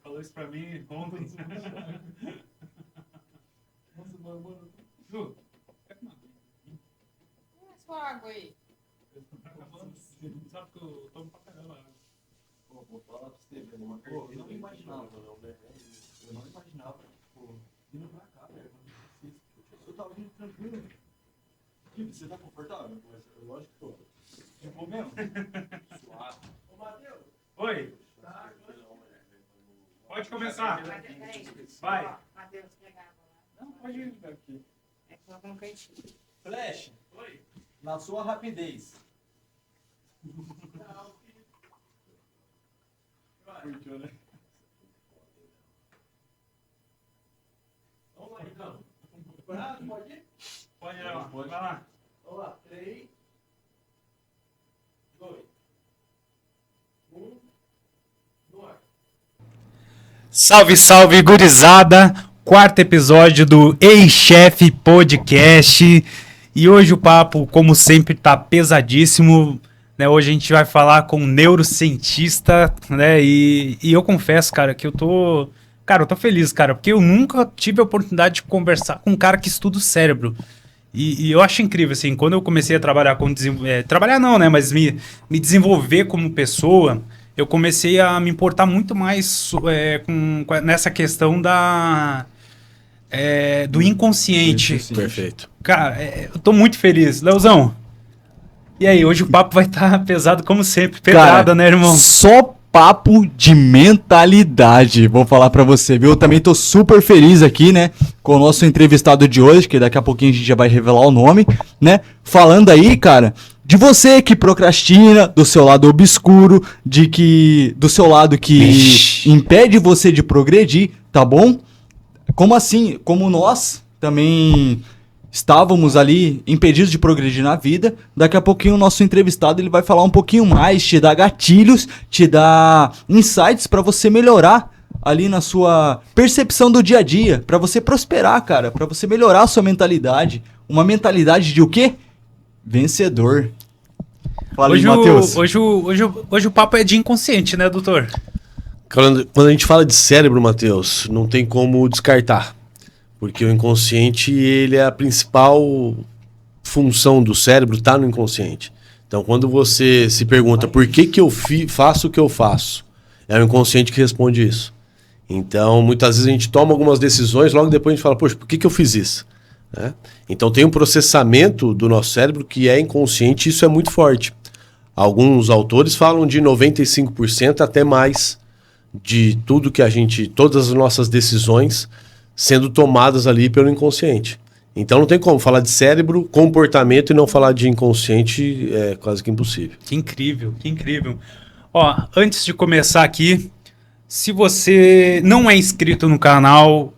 falou isso pra mim ontem. Nossa, mano. Ju, sua água aí. Sabe que eu tomo pra caramba. Vou falar pra você, velho. Eu não imaginava, não, né? Eu não imaginava, tipo, vindo pra cá, velho. Eu tava vindo tranquilo. Você tá confortável? Lógico que tô. Ficou mesmo? Suave. Ô, Matheus. Oi. Pode começar. Vai. Matheus, pegar água lá. Não, pode ir aqui. É que eu não cantinho. Flash, Oi. na sua rapidez. Curtiu, né? Vamos lá, então. Preparado? Pode ir? Pode ir lá. Vai lá. Vamos lá. 3, 2, 1, no ar. Salve, salve, gurizada! Quarto episódio do Ei Chefe Podcast. E hoje o papo, como sempre, tá pesadíssimo, né? Hoje a gente vai falar com um neurocientista, né? E eu confesso, cara, que eu tô feliz, cara, porque eu nunca tive a oportunidade de conversar com um cara que estuda o cérebro. E eu acho incrível, assim, quando eu comecei a trabalhar trabalhar não, né? Mas me desenvolver como pessoa, eu comecei a me importar muito mais nessa questão do inconsciente. Perfeito. Cara, eu tô muito feliz. Leozão, e aí? Hoje o papo vai estar pesado como sempre. Pedrada, né, irmão? Só papo de mentalidade, vou falar pra você, viu? Eu também tô super feliz aqui, né, com o nosso entrevistado de hoje, que daqui a pouquinho a gente já vai revelar o nome, né? Falando aí, cara, de você que procrastina, do seu lado obscuro, do seu lado que impede você de progredir, tá bom? Como assim? Como nós também estávamos ali impedidos de progredir na vida, daqui a pouquinho o nosso entrevistado ele vai falar um pouquinho mais, te dar gatilhos, te dar insights para você melhorar ali na sua percepção do dia a dia, para você prosperar, cara, para você melhorar a sua mentalidade. Uma mentalidade de o quê? Vencedor. Fala aí, Matheus. Hoje o papo é de inconsciente, né, doutor? Quando a gente fala de cérebro, Matheus, não tem como descartar. Porque o inconsciente, ele é a principal função do cérebro, tá no inconsciente. Então, quando você se pergunta por que eu faço o que eu faço, é o inconsciente que responde isso. Então, muitas vezes a gente toma algumas decisões, logo depois a gente fala, poxa, por que eu fiz isso? Né? Então, tem um processamento do nosso cérebro que é inconsciente e isso é muito forte. Alguns autores falam de 95% até mais de todas as nossas decisões sendo tomadas ali pelo inconsciente. Então não tem como falar de cérebro, comportamento e não falar de inconsciente, é quase que impossível. Que incrível, que incrível. Ó, antes de começar aqui, se você não é inscrito no canal,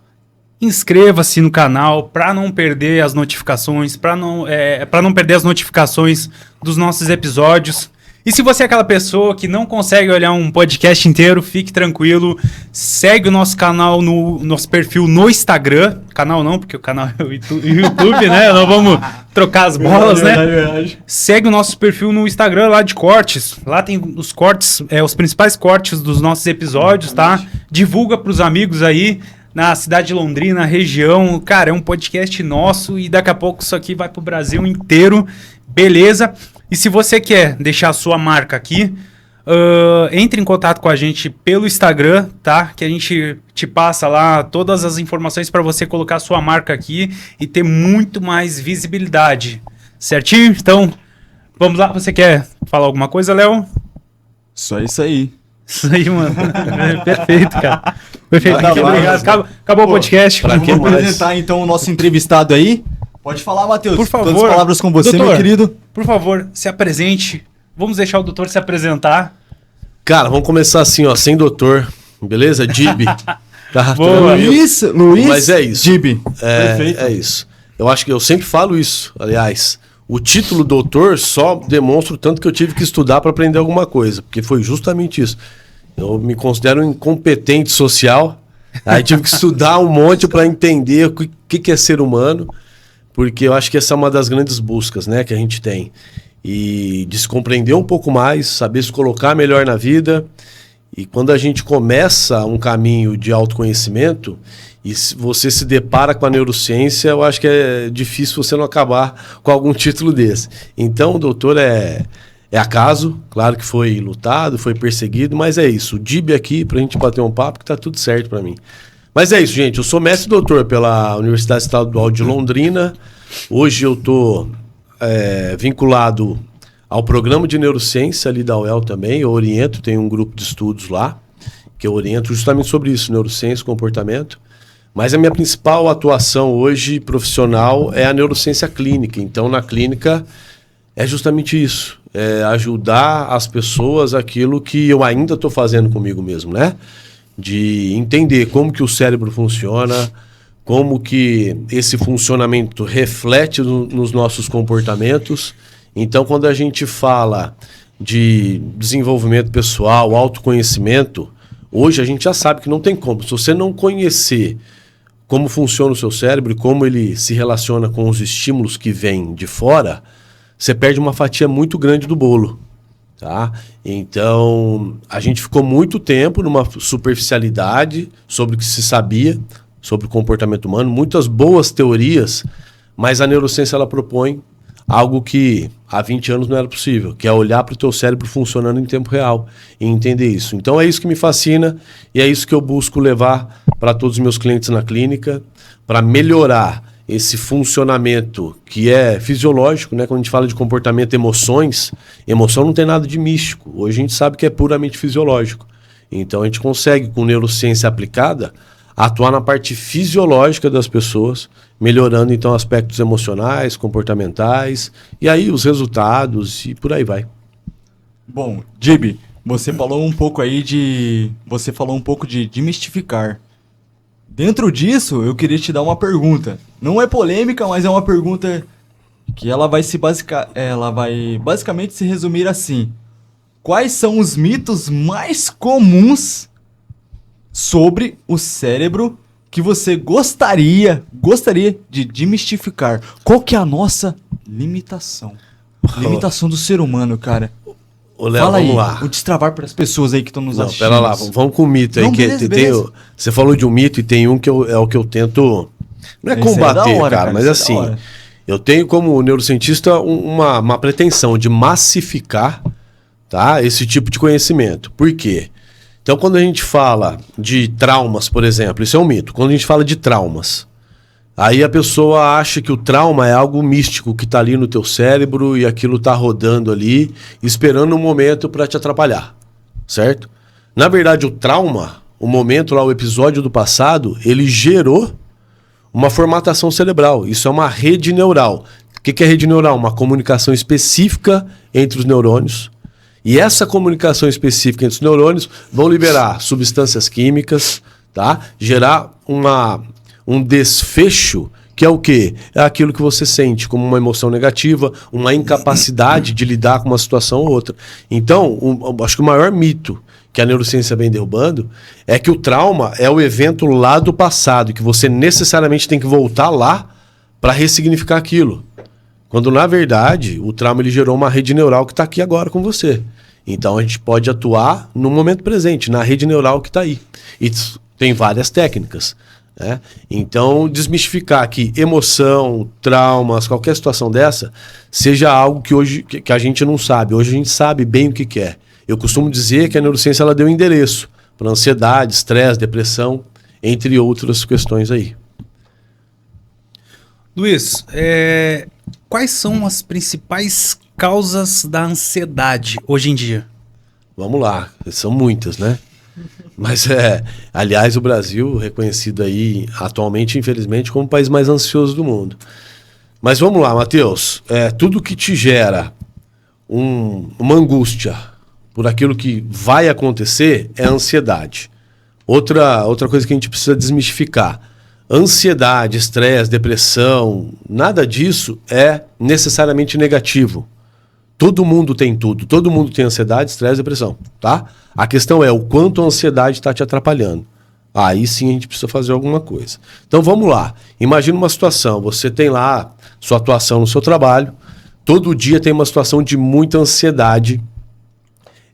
inscreva-se no canal para não perder as notificações, para não perder as notificações dos nossos episódios. E se você é aquela pessoa que não consegue olhar um podcast inteiro, fique tranquilo. Segue o nosso canal, nosso perfil no Instagram. Canal não, porque o canal é o YouTube, né? Não vamos trocar as bolas, né? Segue o nosso perfil no Instagram lá de cortes. Lá tem os cortes, os principais cortes dos nossos episódios, tá? Divulga pros amigos aí na cidade de Londrina, região. Cara, é um podcast nosso e daqui a pouco isso aqui vai pro Brasil inteiro. Beleza? E se você quer deixar a sua marca aqui, entre em contato com a gente pelo Instagram, tá? Que a gente te passa lá todas as informações para você colocar a sua marca aqui e ter muito mais visibilidade. Certinho? Então, vamos lá. Você quer falar alguma coisa, Léo? Só isso aí. Isso aí, mano. Perfeito, cara. Perfeito. Nada mais, Obrigado. Acabou o podcast. Vamos apresentar então o nosso entrevistado aí. Pode falar, Matheus. Por favor. Todas as palavras com você, doutor, meu querido. Por favor, se apresente. Vamos deixar o doutor se apresentar. Cara, vamos começar assim, ó, sem doutor, beleza? Dib. Tá, boa. Luiz, Mas é isso. Dib. Perfeito. É isso. Eu acho que eu sempre falo isso, aliás. O título doutor só demonstra o tanto que eu tive que estudar para aprender alguma coisa, porque foi justamente isso. Eu me considero um incompetente social, aí tive que estudar um monte para entender o que é ser humano, porque eu acho que essa é uma das grandes buscas, né, que a gente tem. E de se compreender um pouco mais, saber se colocar melhor na vida E quando a gente começa um caminho de autoconhecimento e você se depara com a neurociência, eu acho que é difícil você não acabar com algum título desse. Então, doutor, é acaso, claro que foi lutado, foi perseguido, mas é isso. O DIB aqui, pra gente bater um papo, que tá tudo certo pra mim. Mas é isso, gente. Eu sou mestre e doutor pela Universidade Estadual de Londrina. Hoje eu tô vinculado ao programa de neurociência ali da UEL também. Eu oriento, tem um grupo de estudos lá, que eu oriento justamente sobre isso, neurociência e comportamento. Mas a minha principal atuação hoje profissional é a neurociência clínica. Então, na clínica, é justamente isso. É ajudar as pessoas aquilo que eu ainda estou fazendo comigo mesmo, né? De entender como que o cérebro funciona, como que esse funcionamento reflete nos nossos comportamentos. Então, quando a gente fala de desenvolvimento pessoal, autoconhecimento, hoje a gente já sabe que não tem como. Se você não conhecer como funciona o seu cérebro e como ele se relaciona com os estímulos que vêm de fora, você perde uma fatia muito grande do bolo, tá? Então, a gente ficou muito tempo numa superficialidade sobre o que se sabia sobre o comportamento humano, muitas boas teorias, mas a neurociência ela propõe algo que há 20 anos não era possível, que é olhar para o teu cérebro funcionando em tempo real e entender isso. Então é isso que me fascina e é isso que eu busco levar para todos os meus clientes na clínica, para melhorar esse funcionamento que é fisiológico, né? Quando a gente fala de comportamento, emoções, emoção não tem nada de místico. Hoje a gente sabe que é puramente fisiológico. Então a gente consegue, com neurociência aplicada, atuar na parte fisiológica das pessoas, melhorando então aspectos emocionais, comportamentais, e aí os resultados e por aí vai. Bom, Dib, você falou um pouco aí de demistificar. Dentro disso, eu queria te dar uma pergunta. Não é polêmica, mas é uma pergunta que ela vai basicamente se resumir assim: quais são os mitos mais comuns sobre o cérebro que você gostaria de demistificar? Qual que é a nossa limitação? Limitação do ser humano, cara. Ô, Léo, fala vamos aí, lá. o destravar para as pessoas aí que estão nos Não, assistindo. pera lá, vamos com o mito aí. Não, Que beleza, tem beleza. você falou de um mito e tem um que é o que eu tento... Não é Esse é combater, da hora, cara, mas esse é da assim, hora. eu tenho como neurocientista uma pretensão de massificar, tá, esse tipo de conhecimento. Por quê? Então, quando a gente fala de traumas, por exemplo, isso é um mito. Quando a gente fala de traumas, aí a pessoa acha que o trauma é algo místico que está ali no teu cérebro e aquilo está rodando ali, esperando um momento para te atrapalhar, certo? Na verdade, o trauma, o momento lá, o episódio do passado, ele gerou uma formatação cerebral. Isso é uma rede neural. O que é rede neural? Uma comunicação específica entre os neurônios. E essa comunicação específica entre os neurônios vão liberar substâncias químicas, tá? Gerar um desfecho, que é o quê? É aquilo que você sente como uma emoção negativa, uma incapacidade de lidar com uma situação ou outra. Então, acho que o maior mito que a neurociência vem derrubando é que o trauma é o evento lá do passado, que você necessariamente tem que voltar lá para ressignificar aquilo. Quando, na verdade, o trauma ele gerou uma rede neural que está aqui agora com você. Então, a gente pode atuar no momento presente, na rede neural que está aí. E tem várias técnicas, né? Então, desmistificar que emoção, traumas, qualquer situação dessa, seja algo que hoje que a gente não sabe. Hoje a gente sabe bem o que é. Eu costumo dizer que a neurociência ela deu endereço para ansiedade, estresse, depressão, entre outras questões aí. Luiz, quais são as principais causas da ansiedade hoje em dia? Vamos lá, são muitas, né? Mas aliás, o Brasil reconhecido aí atualmente, infelizmente, como o país mais ansioso do mundo. Mas vamos lá, Matheus, tudo que te gera uma angústia por aquilo que vai acontecer é ansiedade. Outra coisa que a gente precisa desmistificar: ansiedade, estresse, depressão, nada disso é necessariamente negativo. Todo mundo tem tudo, todo mundo tem ansiedade, estresse, depressão, tá? A questão é o quanto a ansiedade está te atrapalhando. Aí sim a gente precisa fazer alguma coisa. Então vamos lá, imagina uma situação, você tem lá sua atuação no seu trabalho, todo dia tem uma situação de muita ansiedade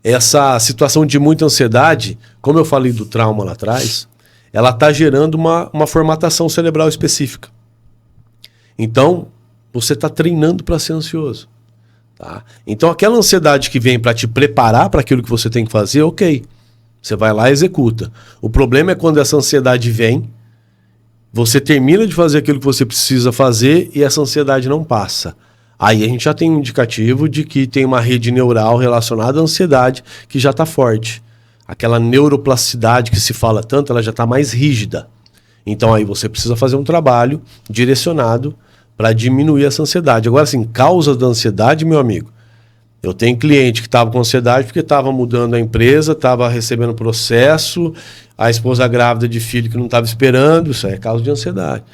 essa situação de muita ansiedade, como eu falei do trauma lá atrás, ela está gerando uma formatação cerebral específica. Então, você está treinando para ser ansioso. Tá? Então, aquela ansiedade que vem para te preparar para aquilo que você tem que fazer, ok. Você vai lá e executa. O problema é quando essa ansiedade vem, você termina de fazer aquilo que você precisa fazer e essa ansiedade não passa. Aí a gente já tem um indicativo de que tem uma rede neural relacionada à ansiedade que já está forte. Aquela neuroplasticidade que se fala tanto, ela já está mais rígida. Então aí você precisa fazer um trabalho direcionado para diminuir essa ansiedade. Agora, assim, causas da ansiedade, meu amigo, eu tenho cliente que estava com ansiedade porque estava mudando a empresa, estava recebendo processo, a esposa grávida de filho que não estava esperando, isso aí é causa de ansiedade.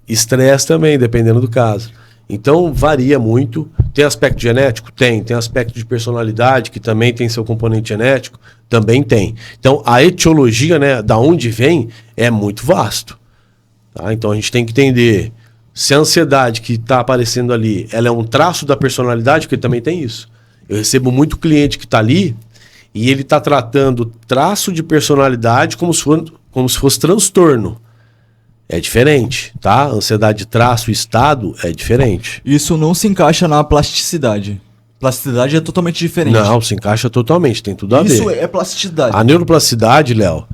Estresse também, dependendo do caso. Então, varia muito. Tem aspecto genético? Tem. Tem aspecto de personalidade, que também tem seu componente genético? Também tem. Então, a etiologia, né, da onde vem, é muito vasto. Tá? Então, a gente tem que entender se a ansiedade que está aparecendo ali, ela é um traço da personalidade, porque também tem isso. Eu recebo muito cliente que está ali e ele está tratando traço de personalidade como se fosse transtorno. É diferente, tá? Ansiedade de traço, estado, é diferente. Isso não se encaixa na plasticidade. Plasticidade é totalmente diferente. Não, se encaixa totalmente, tem tudo a ver. Isso é plasticidade. A neuroplasticidade, Léo,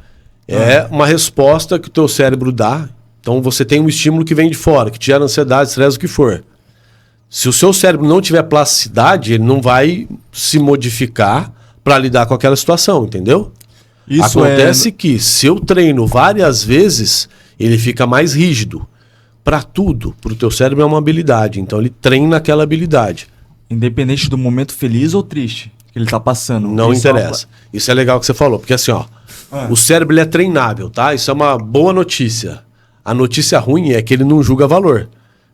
é uma resposta que o teu cérebro dá. Então você tem um estímulo que vem de fora, que te gera ansiedade, estresse, o que for. Se o seu cérebro não tiver plasticidade, ele não vai se modificar para lidar com aquela situação, entendeu? Isso Acontece que se eu treino várias vezes, ele fica mais rígido. Para tudo, para o teu cérebro é uma habilidade, então ele treina aquela habilidade. Independente do momento feliz ou triste que ele tá passando. Não Isso interessa. Isso é legal que você falou, porque assim, ó, o cérebro ele é treinável, tá? Isso é uma boa notícia. A notícia ruim é que ele não julga valor.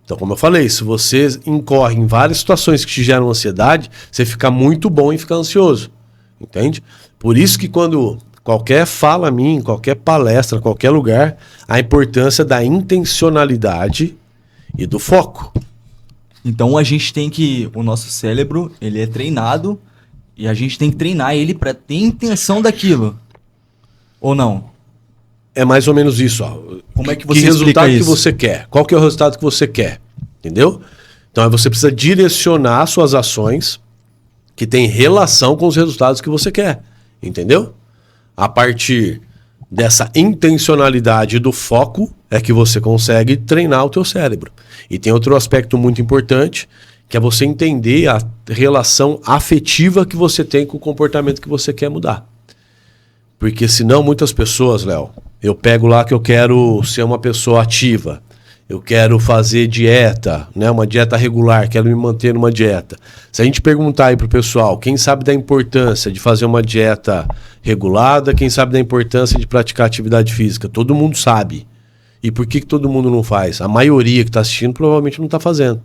Então, como eu falei, se você incorre em várias situações que te geram ansiedade, você fica muito bom em ficar ansioso. Entende? Por isso que quando qualquer fala minha, qualquer palestra, qualquer lugar, a importância da intencionalidade e do foco. Então a gente tem que... O nosso cérebro, ele é treinado e a gente tem que treinar ele para ter intenção daquilo. Ou não? É mais ou menos isso, ó. Como é que você Que resultado explica que isso? você quer? Qual que é o resultado que você quer? Entendeu? Então aí você precisa direcionar suas ações que tem relação com os resultados que você quer. Entendeu? A partir dessa intencionalidade e do foco é que você consegue treinar o teu cérebro. E tem outro aspecto muito importante, que é você entender a relação afetiva que você tem com o comportamento que você quer mudar. Porque senão muitas pessoas, Léo, eu pego lá que eu quero ser uma pessoa ativa, eu quero fazer dieta, né, uma dieta regular, quero me manter numa dieta. Se a gente perguntar aí pro pessoal, quem sabe da importância de fazer uma dieta regulada, quem sabe da importância de praticar atividade física? Todo mundo sabe. E por que todo mundo não faz? A maioria que está assistindo provavelmente não está fazendo.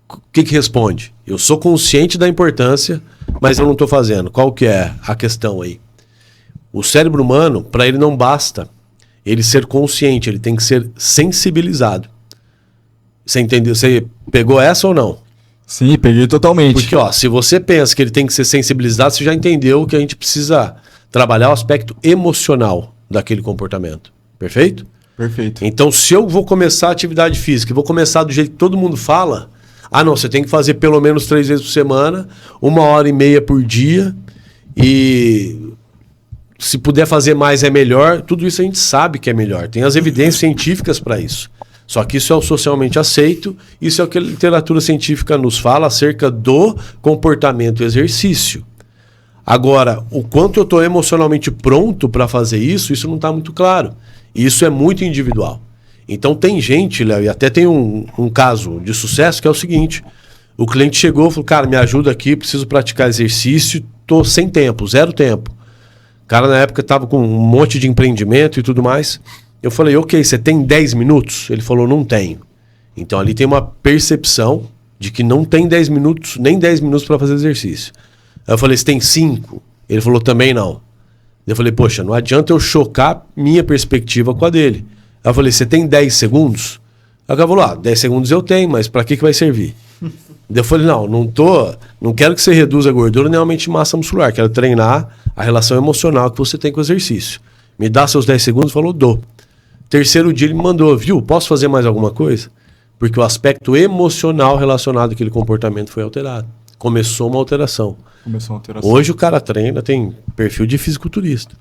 O que responde? Eu sou consciente da importância, mas eu não estou fazendo. Qual que é a questão aí? O cérebro humano, para ele não basta ele ser consciente, ele tem que ser sensibilizado. Você entendeu? Você pegou essa ou não? Sim, peguei totalmente. Porque, ó, se você pensa que ele tem que ser sensibilizado, você já entendeu que a gente precisa trabalhar o aspecto emocional daquele comportamento. Perfeito? Perfeito. Então, se eu vou começar a atividade física, vou começar do jeito que todo mundo fala, não, você tem que fazer pelo menos 3 vezes por semana, 1h30 por dia, e se puder fazer mais é melhor. Tudo isso a gente sabe que é melhor. Tem as evidências científicas para isso. Só que isso é o socialmente aceito, isso é o que a literatura científica nos fala acerca do comportamento exercício. Agora, o quanto eu estou emocionalmente pronto para fazer isso não está muito claro. Isso é muito individual. Então tem gente, Léo, e até tem um caso de sucesso que é o seguinte: o cliente chegou e falou, cara, me ajuda aqui, preciso praticar exercício, estou sem tempo, 0 tempo. O cara na época estava com um monte de empreendimento e tudo mais. Eu falei, ok, você tem 10 minutos? Ele falou, não tenho. Então ali tem uma percepção de que não tem 10 minutos, nem 10 minutos para fazer exercício. Aí eu falei, você tem 5? Ele falou, também não. Eu falei, poxa, não adianta eu chocar minha perspectiva com a dele. Aí eu falei, você tem 10 segundos? Aí o cara falou, 10 segundos eu tenho, mas para que vai servir? Daí eu falei, não quero que você reduza a gordura nem aumente massa muscular, quero treinar a relação emocional que você tem com o exercício. Me dá seus 10 segundos, falou, dou. Terceiro dia ele me mandou, viu, posso fazer mais alguma coisa? Porque o aspecto emocional relacionado àquele comportamento foi alterado. Começou uma alteração. Hoje o cara treina, tem perfil de fisiculturista.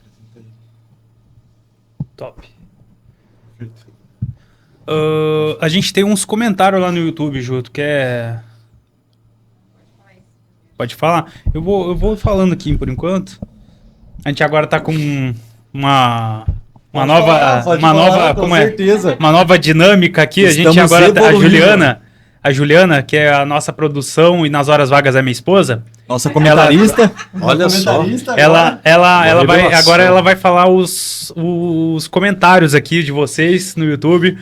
Top. A gente tem uns comentários lá no YouTube, Ju, tu quer... Pode falar? Eu vou falando aqui por enquanto. A gente agora tá com uma nova dinâmica aqui. A gente agora a Juliana, que é a nossa produção e nas horas vagas é minha esposa. Nossa comentarista. Olha só. Ela vai falar os comentários aqui de vocês no YouTube.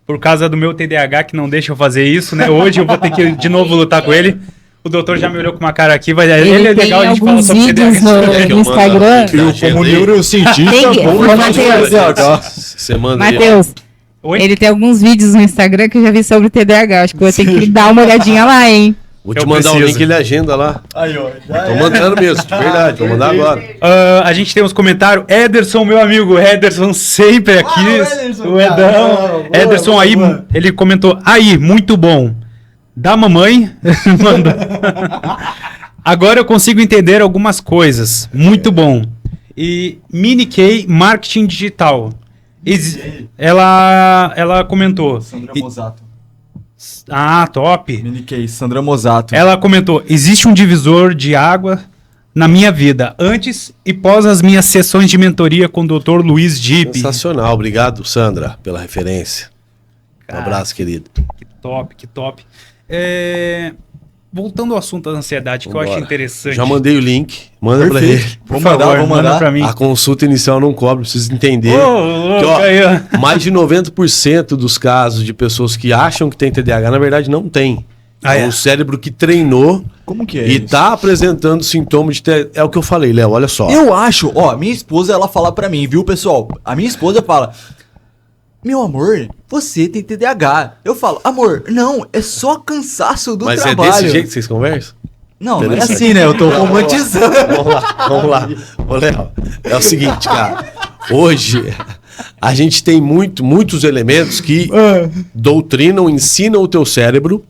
Por causa do meu TDAH, que não deixa eu fazer isso, né? Hoje eu vou ter que de novo lutar com ele. O doutor já me olhou com uma cara aqui, mas ele é legal a gente falar sobre vídeos TDAH. no Instagram. Como neurocientista, Você manda aí. Matheus, ele tem alguns vídeos no Instagram que eu já vi sobre TDAH. Acho que eu vou ter que dar uma olhadinha lá, hein? Vou te mandar o link, ele agenda lá. Aí, ó. Tô mandando mesmo, de verdade, vou mandar agora. A gente tem uns comentários. Ederson, meu amigo, Ederson sempre aqui. O Edão. Ederson aí, ele comentou. Aí, muito bom. Da mamãe. Mandou. Agora eu consigo entender algumas coisas. Muito bom. E Mini K Marketing Digital. Ela comentou. Sandra Mosato. Ah, top. Mini case, Sandra Mosato. Ela comentou: existe um divisor de água na minha vida, antes e pós as minhas sessões de mentoria com o Dr. Luiz Dipp. Sensacional, obrigado, Sandra, pela referência. Um abraço, querido. Que top, que top. Voltando ao assunto da ansiedade, que eu acho interessante. Já mandei o link, manda pra ele. Por favor, manda pra mim. A consulta inicial não cobra, precisa entender. Que, ó, mais de 90% dos casos de pessoas que acham que tem TDAH, na verdade, não tem. É um cérebro que treinou. Como que é e isso? tá apresentando sintomas de TDAH. É o que eu falei, Léo, olha só. Eu acho, ó, minha esposa, ela fala pra mim, viu, pessoal? A minha esposa fala: meu amor, você tem TDAH. Eu falo: amor, não, é só cansaço do trabalho. Mas é desse jeito que vocês conversam? Não, não é assim, né? Eu tô romantizando. Vamos lá. Ô, Léo, é o seguinte, cara. Hoje, a gente tem muitos elementos que doutrinam, ensinam o teu cérebro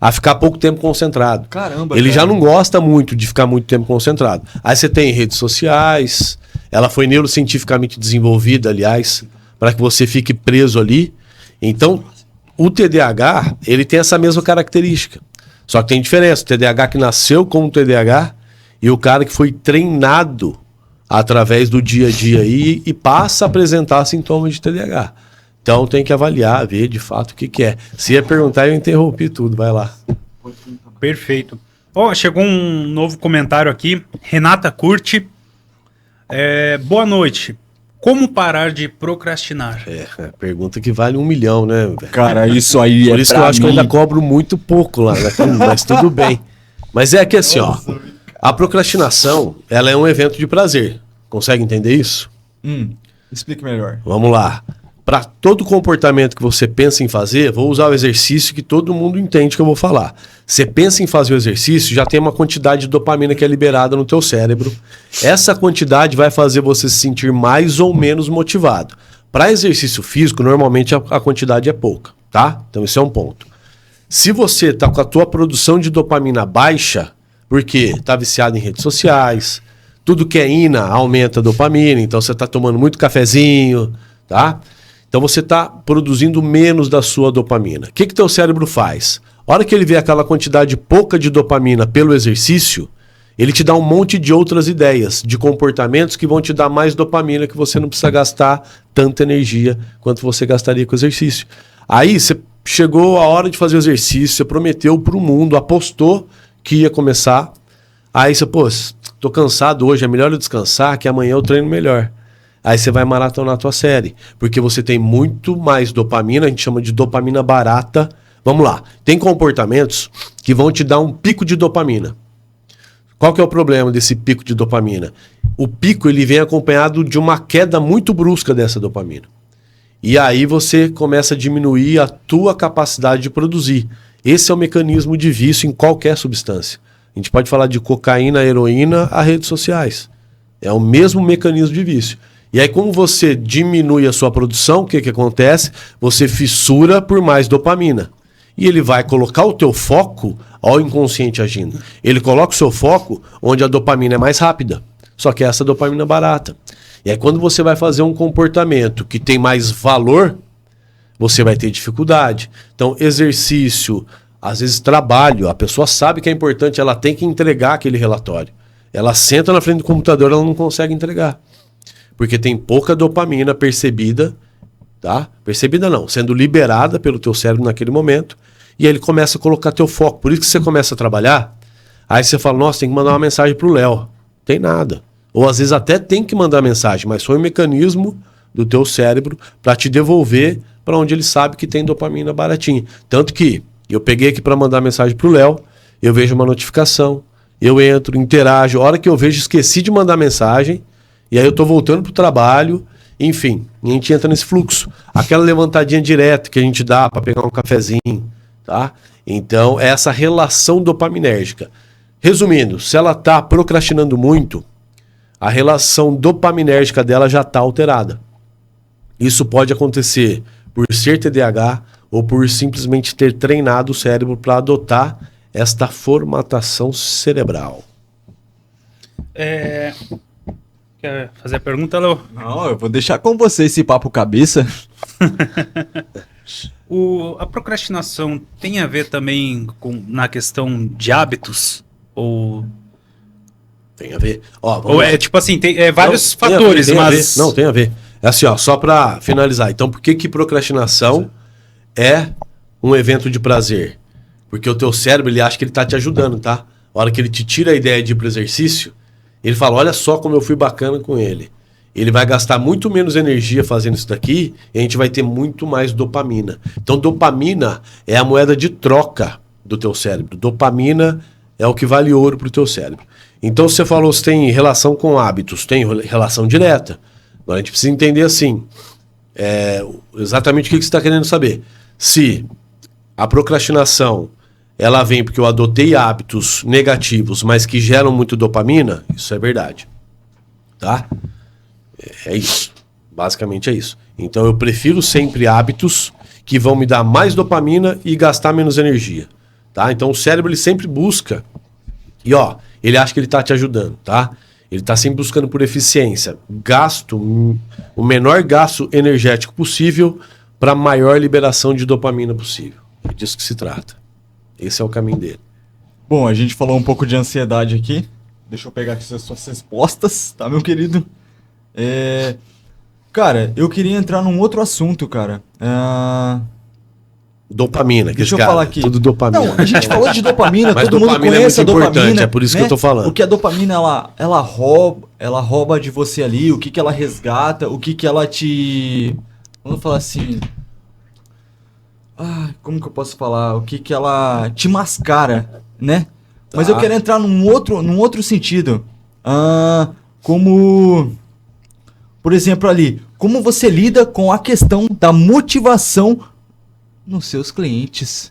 a ficar pouco tempo concentrado. Caramba, ele cara. já não gosta muito de ficar muito tempo concentrado. Aí você tem redes sociais, ela foi neurocientificamente desenvolvida, aliás, para que você fique preso ali. Então, o TDAH, ele tem essa mesma característica. Só que tem diferença. O TDAH que nasceu com o TDAH e o cara que foi treinado através do dia a dia aí e passa a apresentar sintomas de TDAH. Então tem que avaliar, ver de fato o que é. Se ia perguntar, eu interrompi tudo. Vai lá. Perfeito. Ó, chegou um novo comentário aqui. Renata Curti. Boa noite. Como parar de procrastinar? Pergunta que vale 1 milhão, né? Cara, isso aí Por isso que eu acho que eu ainda cobro muito pouco lá, né? Mas tudo bem. Mas é que assim, ó, a procrastinação, ela é um evento de prazer. Consegue entender isso? Explique melhor. Vamos lá. Para todo comportamento que você pensa em fazer, vou usar o exercício que todo mundo entende que eu vou falar. Você pensa em fazer o exercício, já tem uma quantidade de dopamina que é liberada no teu cérebro. Essa quantidade vai fazer você se sentir mais ou menos motivado. Para exercício físico, normalmente a quantidade é pouca, tá? Então esse é um ponto. Se você está com a tua produção de dopamina baixa, porque está viciado em redes sociais, tudo que é ina aumenta a dopamina, então você está tomando muito cafezinho, tá? Então você está produzindo menos da sua dopamina. O que teu cérebro faz? A hora que ele vê aquela quantidade pouca de dopamina pelo exercício, ele te dá um monte de outras ideias, de comportamentos que vão te dar mais dopamina, que você não precisa gastar tanta energia quanto você gastaria com o exercício. Aí você chegou a hora de fazer o exercício, você prometeu para o mundo, apostou que ia começar. Aí você, tô cansado hoje, é melhor eu descansar, que amanhã eu treino melhor. Aí você vai maratonar a tua série, porque você tem muito mais dopamina, a gente chama de dopamina barata. Vamos lá, tem comportamentos que vão te dar um pico de dopamina. Qual que é o problema desse pico de dopamina? O pico ele vem acompanhado de uma queda muito brusca dessa dopamina. E aí você começa a diminuir a tua capacidade de produzir. Esse é o mecanismo de vício em qualquer substância. A gente pode falar de cocaína, heroína, a redes sociais. É o mesmo mecanismo de vício. E aí, como você diminui a sua produção, o que acontece? Você fissura por mais dopamina. E ele vai colocar o teu foco ao inconsciente agindo. Ele coloca o seu foco onde a dopamina é mais rápida. Só que essa dopamina é barata. E aí, quando você vai fazer um comportamento que tem mais valor, você vai ter dificuldade. Então, exercício, às vezes trabalho, a pessoa sabe que é importante, ela tem que entregar aquele relatório. Ela senta na frente do computador, ela não consegue entregar. Porque tem pouca dopamina percebida, tá? Percebida não, sendo liberada pelo teu cérebro naquele momento, e aí ele começa a colocar teu foco. Por isso que você começa a trabalhar, aí você fala, nossa, tem que mandar uma mensagem pro Léo. Tem nada. Ou às vezes até tem que mandar mensagem, mas foi um mecanismo do teu cérebro para te devolver para onde ele sabe que tem dopamina baratinha. Tanto que eu peguei aqui para mandar mensagem pro Léo, eu vejo uma notificação, eu entro, interajo, a hora que eu vejo, esqueci de mandar mensagem, e aí eu tô voltando pro trabalho, enfim, a gente entra nesse fluxo. Aquela levantadinha direta que a gente dá para pegar um cafezinho, tá? Então, é essa relação dopaminérgica. Resumindo, se ela tá procrastinando muito, a relação dopaminérgica dela já tá alterada. Isso pode acontecer por ser TDAH ou por simplesmente ter treinado o cérebro para adotar esta formatação cerebral. Quer fazer a pergunta, Léo? Não, eu vou deixar com você esse papo cabeça. A procrastinação tem a ver também na questão de hábitos? Ou Tem a ver. Ó, vamos ou lá. é tipo assim, tem vários Não, tem a fatores, ver, tem a mas... ver. Não, tem a ver. É assim, ó, só para finalizar. Então, por que procrastinação é um evento de prazer? Porque o teu cérebro, ele acha que ele tá te ajudando, tá? A hora que ele te tira a ideia de ir pro exercício, ele fala, olha só como eu fui bacana com ele. Ele vai gastar muito menos energia fazendo isso daqui e a gente vai ter muito mais dopamina. Então, dopamina é a moeda de troca do teu cérebro. Dopamina é o que vale ouro pro teu cérebro. Então, você falou se tem relação com hábitos. Tem relação direta. Agora, a gente precisa entender assim, exatamente o que você está querendo saber. Se a procrastinação ela vem porque eu adotei hábitos negativos, mas que geram muito dopamina, isso é verdade. Tá? É isso. Basicamente é isso. Então eu prefiro sempre hábitos que vão me dar mais dopamina e gastar menos energia. Tá? Então o cérebro ele sempre busca, e ó, ele acha que ele está te ajudando, tá? Ele está sempre buscando por eficiência. O menor gasto energético possível para a maior liberação de dopamina possível. É disso que se trata. Esse é o caminho dele. Bom, a gente falou um pouco de ansiedade aqui. Deixa eu pegar aqui as suas respostas, tá, meu querido? Cara, eu queria entrar num outro assunto, cara. Dopamina, que Deixa eu cara, falar aqui. tudo dopamina. Não, a gente falou de dopamina, Mas todo mundo dopamina é conhece a muito dopamina. importante, é por isso que eu tô falando. O que a dopamina, ela rouba de você ali, o que ela resgata, o que ela te... Vamos falar assim... como que eu posso falar? O que ela te mascara, né? Tá. Mas eu quero entrar num outro sentido. Como... Por exemplo ali, como você lida com a questão da motivação nos seus clientes?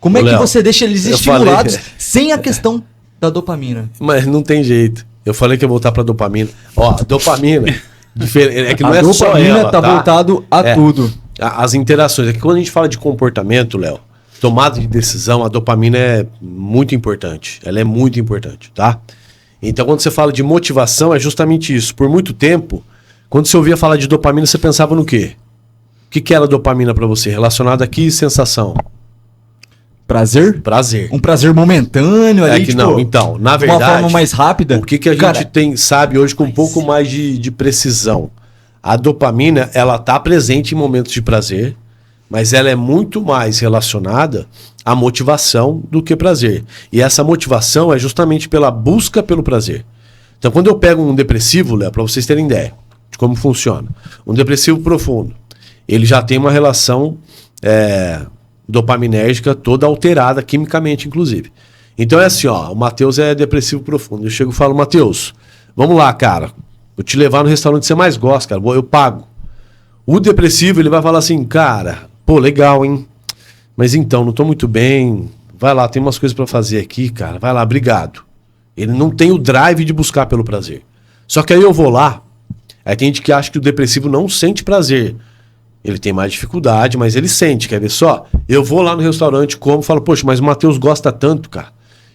Como é que Léo, você deixa eles eu estimulados falei- sem a questão da dopamina? Mas não tem jeito. Eu falei que ia voltar pra dopamina. Ó, dopamina, é que não A é só dopamina ela, tá voltado a É. tudo. As interações. É que quando a gente fala de comportamento, Léo, tomada de decisão, a dopamina é muito importante. Ela é muito importante, tá? Então, quando você fala de motivação, é justamente isso. Por muito tempo, quando você ouvia falar de dopamina, você pensava no quê? O que era dopamina pra você? Relacionado aqui, sensação. Prazer? Prazer. Um prazer momentâneo ali, É que não, então, na de uma verdade, forma mais rápida. o que a Cara, gente sabe hoje com um pouco mais de precisão? A dopamina, ela tá presente em momentos de prazer, mas ela é muito mais relacionada à motivação do que prazer. E essa motivação é justamente pela busca pelo prazer. Então, quando eu pego um depressivo, Léo, para vocês terem ideia de como funciona, um depressivo profundo, ele já tem uma relação dopaminérgica toda alterada, quimicamente, inclusive. Então é assim, ó, o Matheus é depressivo profundo. Eu chego e falo, Matheus, vamos lá, cara, vou te levar no restaurante que você mais gosta, cara, eu pago. O depressivo, ele vai falar assim, cara, pô, legal, hein? Mas então, não tô muito bem. Vai lá, tem umas coisas pra fazer aqui, cara. Vai lá, obrigado. Ele não tem o drive de buscar pelo prazer. Só que aí eu vou lá, aí tem gente que acha que o depressivo não sente prazer. Ele tem mais dificuldade, mas ele sente, quer ver só? Eu vou lá no restaurante, como, falo, poxa, mas o Matheus gosta tanto, cara.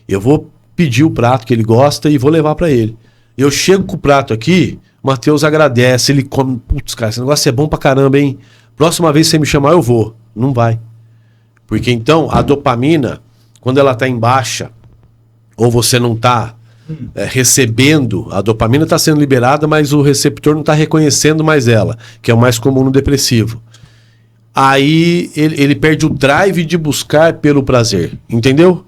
Eu vou pedir o prato que ele gosta e vou levar pra ele. Eu chego com o prato aqui, o Matheus agradece, ele come, putz, cara, esse negócio é bom pra caramba, hein? Próxima vez que você me chamar, eu vou. Não vai. Porque então, a dopamina, quando ela tá em baixa, ou você não tá recebendo, a dopamina está sendo liberada, mas o receptor não está reconhecendo mais ela, que é o mais comum no depressivo. Aí ele perde o drive de buscar pelo prazer. Entendeu?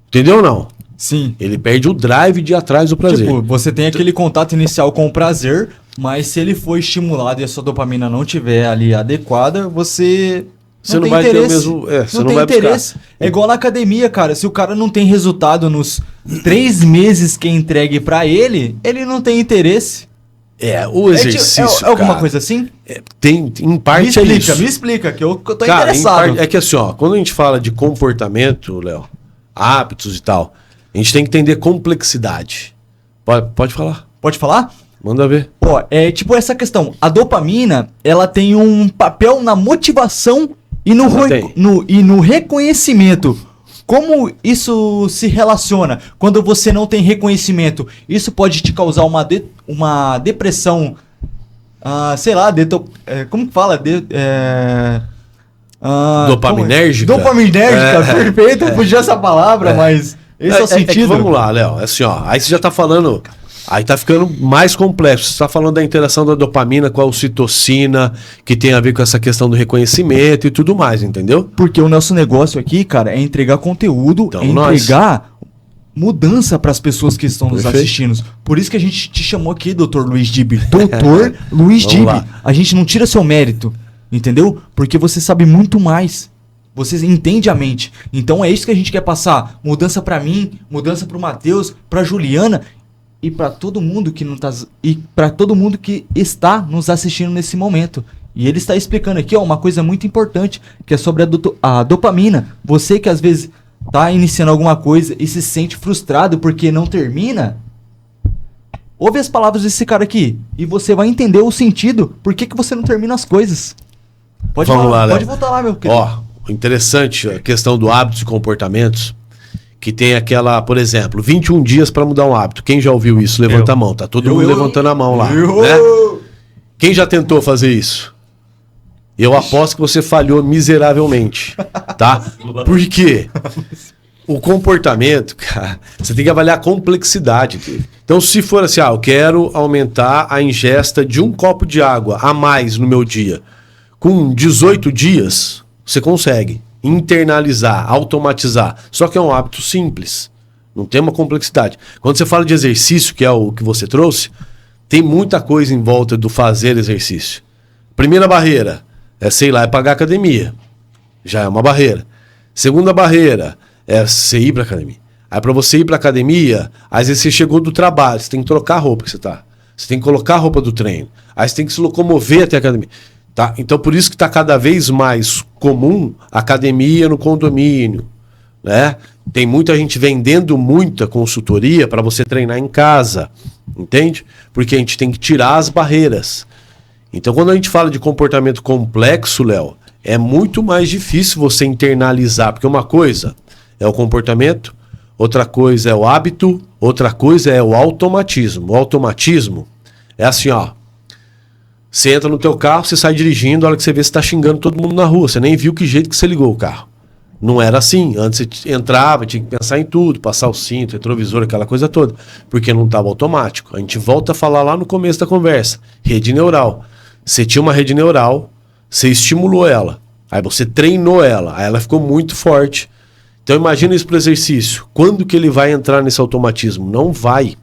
Entendeu ou não? Sim. Ele perde o drive de ir atrás do prazer. Tipo, você tem aquele contato inicial com o prazer, mas se ele for estimulado e a sua dopamina não tiver ali adequada, você Você não tem vai ter o interesse. mesmo. Você Não não tem vai interesse. buscar. É igual na academia, cara. Se o cara não tem resultado nos 3 meses que é entregue pra ele, ele não tem interesse. O exercício. É alguma cara, coisa assim? Tem, em parte Me é explica, isso. me explica, que eu tô Cara, interessado. é que assim, ó, quando a gente fala de comportamento, Léo, hábitos e tal, a gente tem que entender complexidade. Pode falar. Pode falar? Manda ver. Ó, é tipo essa questão. A dopamina, ela tem um papel na motivação e no, Ela tem. no reconhecimento. Como isso se relaciona? Quando você não tem reconhecimento, isso pode te causar uma depressão, sei lá, como que fala? Dopaminérgica? Dopaminérgica, perfeito, fugiu essa palavra, mas esse é o que sentido. vamos lá, Léo. É assim, ó. Aí você já tá falando. Aí tá ficando mais complexo. Você tá falando da interação da dopamina com a ocitocina, que tem a ver com essa questão do reconhecimento e tudo mais, entendeu? Porque o nosso negócio aqui, cara, é entregar conteúdo, Então, é entregar mudança para as pessoas que estão nos Perfeito. assistindo. Por isso que a gente te chamou aqui, Dr. Luiz Dib. Dr. Luiz Vamos Dib. lá. A gente não tira seu mérito, entendeu? Porque você sabe muito mais. Você entende a mente. Então é isso que a gente quer passar. Mudança para mim, mudança para o Matheus, para Juliana e para todo mundo que não tá e para todo mundo que está nos assistindo nesse momento. E ele está explicando aqui, ó, uma coisa muito importante, que é sobre a dopamina. Você que às vezes tá iniciando alguma coisa e se sente frustrado porque não termina, ouve as palavras desse cara aqui e você vai entender o sentido, por que você não termina as coisas. Pode Vamos lá, Léo. pode voltar lá, meu querido. Ó, interessante a questão do hábitos e comportamentos, que tem aquela, por exemplo, 21 dias para mudar um hábito. Quem já ouviu isso? Levanta a mão. Tá todo mundo levantando a mão lá. Né? Quem já tentou fazer isso? Eu aposto que você falhou miseravelmente, tá? Por quê? O comportamento, cara, você tem que avaliar a complexidade dele. Então, se for assim, eu quero aumentar a ingesta de 1 copo de água a mais no meu dia, com 18 dias, você consegue internalizar, automatizar. Só que é um hábito simples, não tem uma complexidade. Quando você fala de exercício, que é o que você trouxe, tem muita coisa em volta do fazer exercício. Primeira barreira é pagar academia. Já é uma barreira. Segunda barreira é você ir pra academia. Aí pra você ir pra academia, às vezes você chegou do trabalho, você tem que trocar a roupa que você tá. Você tem que colocar a roupa do treino. Aí você tem que se locomover até a academia. Tá? Então por isso que tá cada vez mais comum academia no condomínio. Né? Tem muita gente vendendo muita consultoria para você treinar em casa. Entende? Porque a gente tem que tirar as barreiras. Então, quando a gente fala de comportamento complexo, Léo, é muito mais difícil você internalizar, porque uma coisa é o comportamento, outra coisa é o hábito, outra coisa é o automatismo. O automatismo é assim, ó. Você entra no teu carro, você sai dirigindo, a hora que você vê, você tá xingando todo mundo na rua. Você nem viu que jeito que você ligou o carro. Não era assim. Antes você entrava, tinha que pensar em tudo, passar o cinto, retrovisor, aquela coisa toda. Porque não estava automático. A gente volta a falar lá no começo da conversa. Rede neural. Você tinha uma rede neural, você estimulou ela. Aí você treinou ela. Aí ela ficou muito forte. Então imagina isso pro exercício. Quando que ele vai entrar nesse automatismo? Não vai.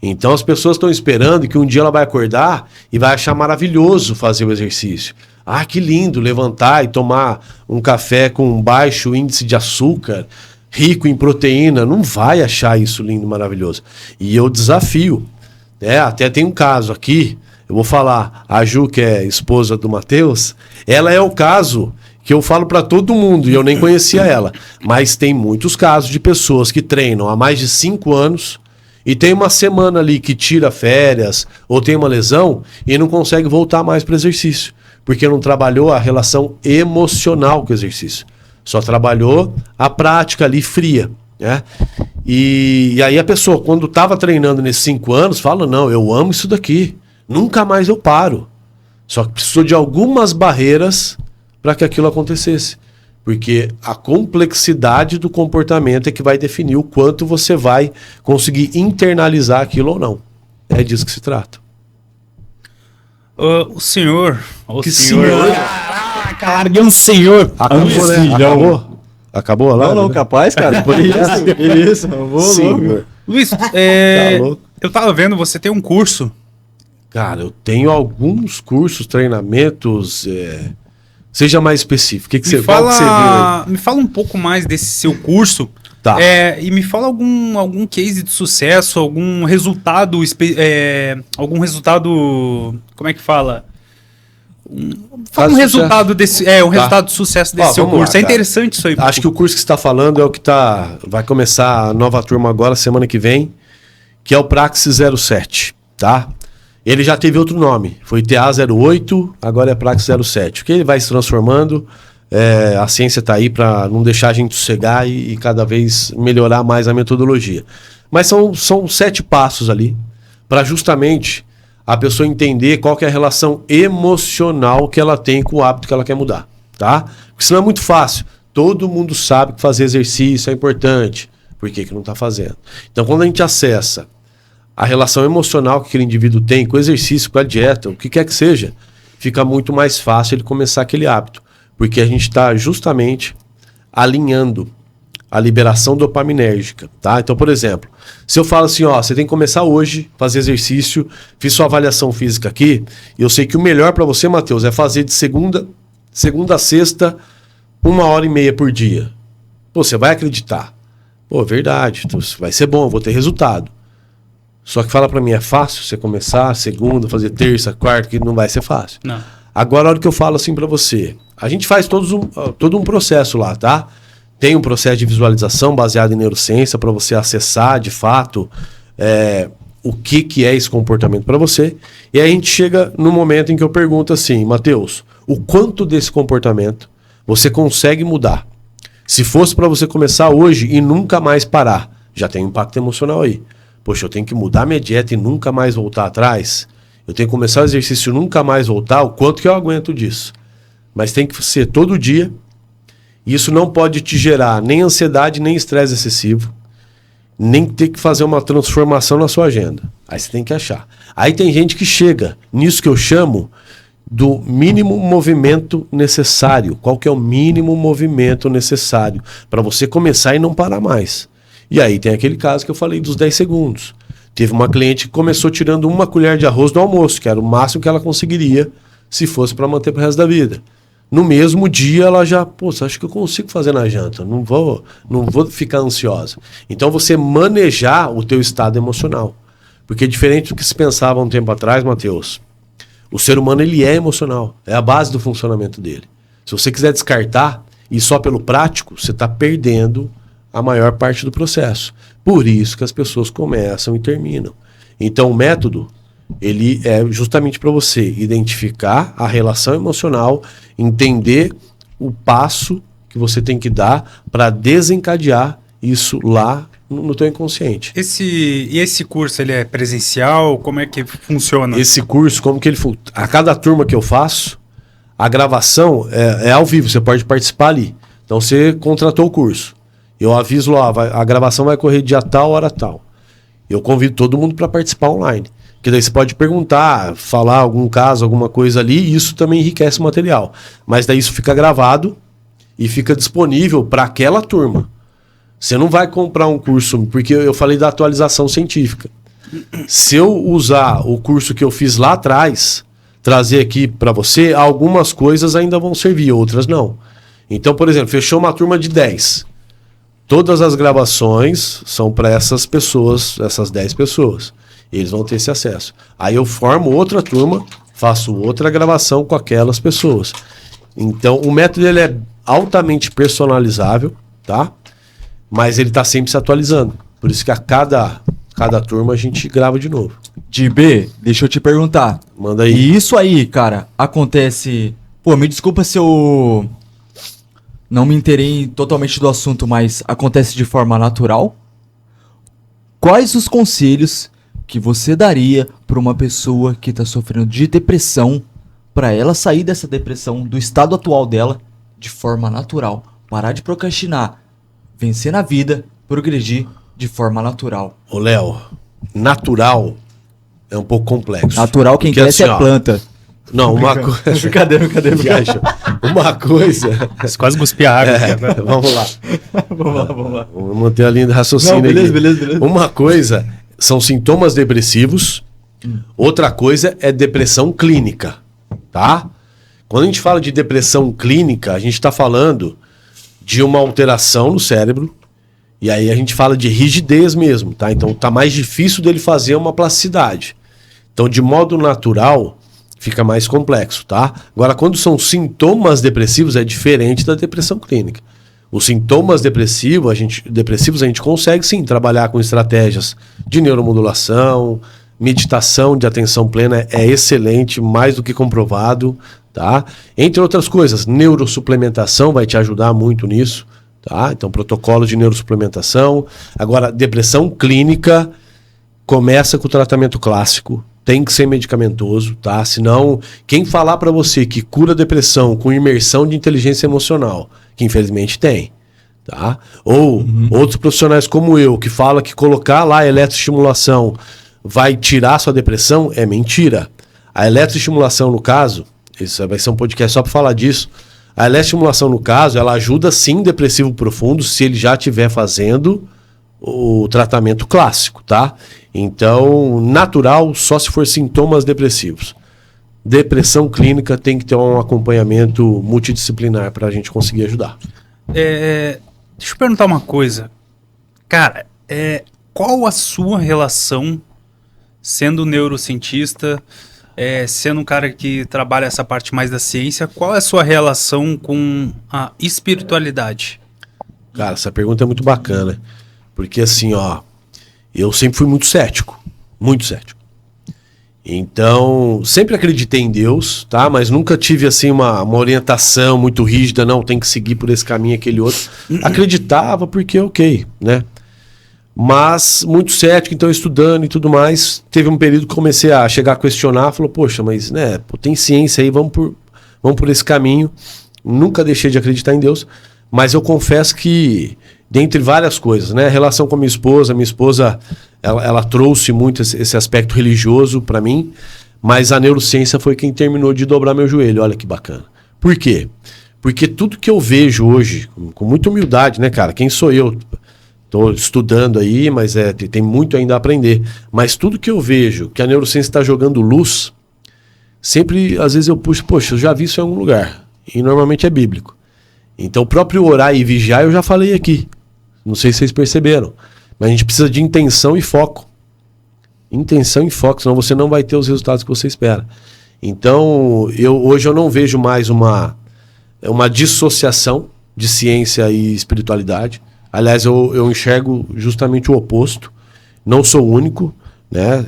Então as pessoas estão esperando que um dia ela vai acordar e vai achar maravilhoso fazer o exercício. Ah, que lindo levantar e tomar um café com baixo índice de açúcar, rico em proteína. Não vai achar isso lindo, maravilhoso. E eu desafio. Até tem um caso aqui, eu vou falar, a Ju, que é esposa do Matheus, ela é o caso que eu falo para todo mundo, e eu nem conhecia ela. Mas tem muitos casos de pessoas que treinam há mais de 5 anos e tem uma semana ali que tira férias ou tem uma lesão e não consegue voltar mais para o exercício, porque não trabalhou a relação emocional com o exercício. Só trabalhou a prática ali fria, né? E aí a pessoa, quando estava treinando nesses 5 anos, fala, não, eu amo isso daqui, nunca mais eu paro. Só que precisou de algumas barreiras para que aquilo acontecesse. Porque a complexidade do comportamento é que vai definir o quanto você vai conseguir internalizar aquilo ou não. É disso que se trata. O senhor... Que senhor? Caraca, larguei um senhor. Acabou, né? Acabou? Acabou a live, Não, né? capaz, cara. Por isso. Eu vou louco. Senhor. Luiz, Tá louco. eu tava vendo, você tem um curso. Cara, eu tenho alguns cursos, treinamentos... Seja mais específico. O que você, qual que você viu aí? Me fala um pouco mais desse seu curso. Tá. E me fala algum case de sucesso, algum resultado, algum resultado, como é que fala? Fala um resultado desse, um resultado de sucesso desse seu vamos lá, curso. É cara. interessante isso aí. Acho que o curso que você está falando é o que vai começar a nova turma agora, semana que vem, que é o Praxis 07, tá? Ele já teve outro nome, foi TA08, agora é Praxis 07. Porque ele vai se transformando, a ciência está aí para não deixar a gente sossegar e cada vez melhorar mais a metodologia. Mas são 7 passos ali, para justamente a pessoa entender qual que é a relação emocional que ela tem com o hábito que ela quer mudar, tá? Porque senão é muito fácil. Todo mundo sabe que fazer exercício é importante. Por que não está fazendo? Então, quando a gente acessa a relação emocional que aquele indivíduo tem com o exercício, com a dieta, o que quer que seja, fica muito mais fácil ele começar aquele hábito. Porque a gente está justamente alinhando a liberação dopaminérgica, tá? Então, por exemplo, se eu falo assim, ó, você tem que começar hoje, fazer exercício, fiz sua avaliação física aqui, e eu sei que o melhor para você, Matheus, é fazer de segunda a sexta, 1h30 por dia. Pô, você vai acreditar. Pô, verdade, então, vai ser bom, vou ter resultado. Só que fala pra mim, é fácil você começar segunda, fazer terça, quarta, que não vai ser fácil. Não. Agora, a hora que eu falo assim pra você, a gente faz todo um processo lá, tá? Tem um processo de visualização baseado em neurociência para você acessar, de fato, o que é esse comportamento para você. E aí a gente chega no momento em que eu pergunto assim, Matheus, o quanto desse comportamento você consegue mudar? Se fosse para você começar hoje e nunca mais parar, já tem um impacto emocional aí. Poxa, eu tenho que mudar minha dieta e nunca mais voltar atrás? Eu tenho que começar o exercício e nunca mais voltar? O quanto que eu aguento disso? Mas tem que ser todo dia. E isso não pode te gerar nem ansiedade, nem estresse excessivo. Nem ter que fazer uma transformação na sua agenda. Aí você tem que achar. Aí tem gente que chega nisso que eu chamo do mínimo movimento necessário. Qual que é o mínimo movimento necessário para você começar e não parar mais? E aí tem aquele caso que eu falei dos 10 segundos. Teve uma cliente que começou tirando 1 colher de arroz do almoço, que era o máximo que ela conseguiria se fosse para manter pro resto da vida. No mesmo dia ela já, acho que eu consigo fazer na janta, não vou ficar ansiosa. Então você manejar o teu estado emocional. Porque diferente do que se pensava um tempo atrás, Matheus, o ser humano ele é emocional, é a base do funcionamento dele. Se você quiser descartar, e só pelo prático, você está perdendo a maior parte do processo. Por isso que as pessoas começam e terminam. Então o método, ele é justamente para você identificar a relação emocional, entender o passo que você tem que dar para desencadear isso lá no teu inconsciente. Esse curso, ele é presencial? Como é que funciona? Esse curso, como que ele funciona? A cada turma que eu faço, a gravação é ao vivo, você pode participar ali. Então você contratou o curso. Eu aviso lá, a gravação vai correr dia tal, hora tal. Eu convido todo mundo para participar online. Que daí você pode perguntar, falar algum caso, alguma coisa ali, e isso também enriquece o material. Mas daí isso fica gravado e fica disponível para aquela turma. Você não vai comprar um curso, porque eu falei da atualização científica. Se eu usar o curso que eu fiz lá atrás, trazer aqui para você, algumas coisas ainda vão servir, outras não. Então, por exemplo, fechou uma turma de 10. Todas as gravações são para essas pessoas, essas 10 pessoas. Eles vão ter esse acesso. Aí eu formo outra turma, faço outra gravação com aquelas pessoas. Então, o método ele é altamente personalizável, tá? Mas ele tá sempre se atualizando. Por isso que a cada turma a gente grava de novo. De B, deixa eu te perguntar. Manda aí. E isso aí, cara, acontece... Pô, me desculpa se eu não me inteirei totalmente do assunto, mas acontece de forma natural? Quais os conselhos que você daria para uma pessoa que tá sofrendo de depressão, para ela sair dessa depressão, do estado atual dela, de forma natural? Parar de procrastinar, vencer na vida, progredir de forma natural. Ô, Léo, natural é um pouco complexo. Natural, quem Porque cresce assim, é ó, planta. Não, uma coisa... Cadê? Viaja. Uma coisa... Você quase cuspir água. aqui agora. Vamos lá. Vamos lá. Vamos manter a linha de raciocínio Não, beleza, aqui. beleza. Uma coisa são sintomas depressivos, outra coisa é depressão clínica, tá? Quando a gente fala de depressão clínica, a gente está falando de uma alteração no cérebro, e aí a gente fala de rigidez mesmo, tá? Então tá mais difícil dele fazer uma plasticidade. Então, de modo natural, fica mais complexo, tá? Agora, quando são sintomas depressivos, é diferente da depressão clínica. Os sintomas depressivos, a gente consegue sim trabalhar com estratégias de neuromodulação, meditação de atenção plena é excelente, mais do que comprovado, tá? Entre outras coisas, neurosuplementação vai te ajudar muito nisso, tá? Então, protocolo de neurosuplementação. Agora, depressão clínica começa com o tratamento clássico, tem que ser medicamentoso, tá? Senão, quem falar pra você que cura depressão com imersão de inteligência emocional, que infelizmente tem, tá? Ou outros profissionais como eu, que fala que colocar lá eletroestimulação vai tirar sua depressão, é mentira. A eletroestimulação, no caso, isso vai ser um podcast só pra falar disso, a eletroestimulação, no caso, ela ajuda sim depressivo profundo, se ele já estiver fazendo o tratamento clássico, tá? Então, natural só se for sintomas depressivos. Depressão clínica tem que ter um acompanhamento multidisciplinar para a gente conseguir ajudar. Deixa eu perguntar uma coisa. Cara, qual a sua relação, sendo neurocientista, sendo um cara que trabalha essa parte mais da ciência, qual é a sua relação com a espiritualidade? Cara, essa pergunta é muito bacana. Porque assim, ó, eu sempre fui muito cético. Muito cético. Então, sempre acreditei em Deus, tá? Mas nunca tive, assim, uma orientação muito rígida. Não, tem que seguir por esse caminho, aquele outro. Acreditava porque, ok, né? Mas muito cético, então estudando e tudo mais. Teve um período que comecei a chegar a questionar. Falou, poxa, mas, né, pô, tem ciência aí, vamos por esse caminho. Nunca deixei de acreditar em Deus. Mas eu confesso que, dentre várias coisas, né? A relação com a minha esposa, ela trouxe muito esse aspecto religioso para mim, mas a neurociência foi quem terminou de dobrar meu joelho. Olha que bacana. Por quê? Porque tudo que eu vejo hoje, com muita humildade, né, cara? Quem sou eu? Tô estudando aí, mas tem muito ainda a aprender. Mas tudo que eu vejo que a neurociência está jogando luz, sempre, às vezes eu puxo, poxa, eu já vi isso em algum lugar. E normalmente é bíblico. Então, o próprio orar e vigiar eu já falei aqui. Não sei se vocês perceberam. Mas a gente precisa de intenção e foco. Intenção e foco, senão você não vai ter os resultados que você espera. Então, hoje eu não vejo mais uma dissociação de ciência e espiritualidade. Aliás, eu enxergo justamente o oposto. Não sou o único, né?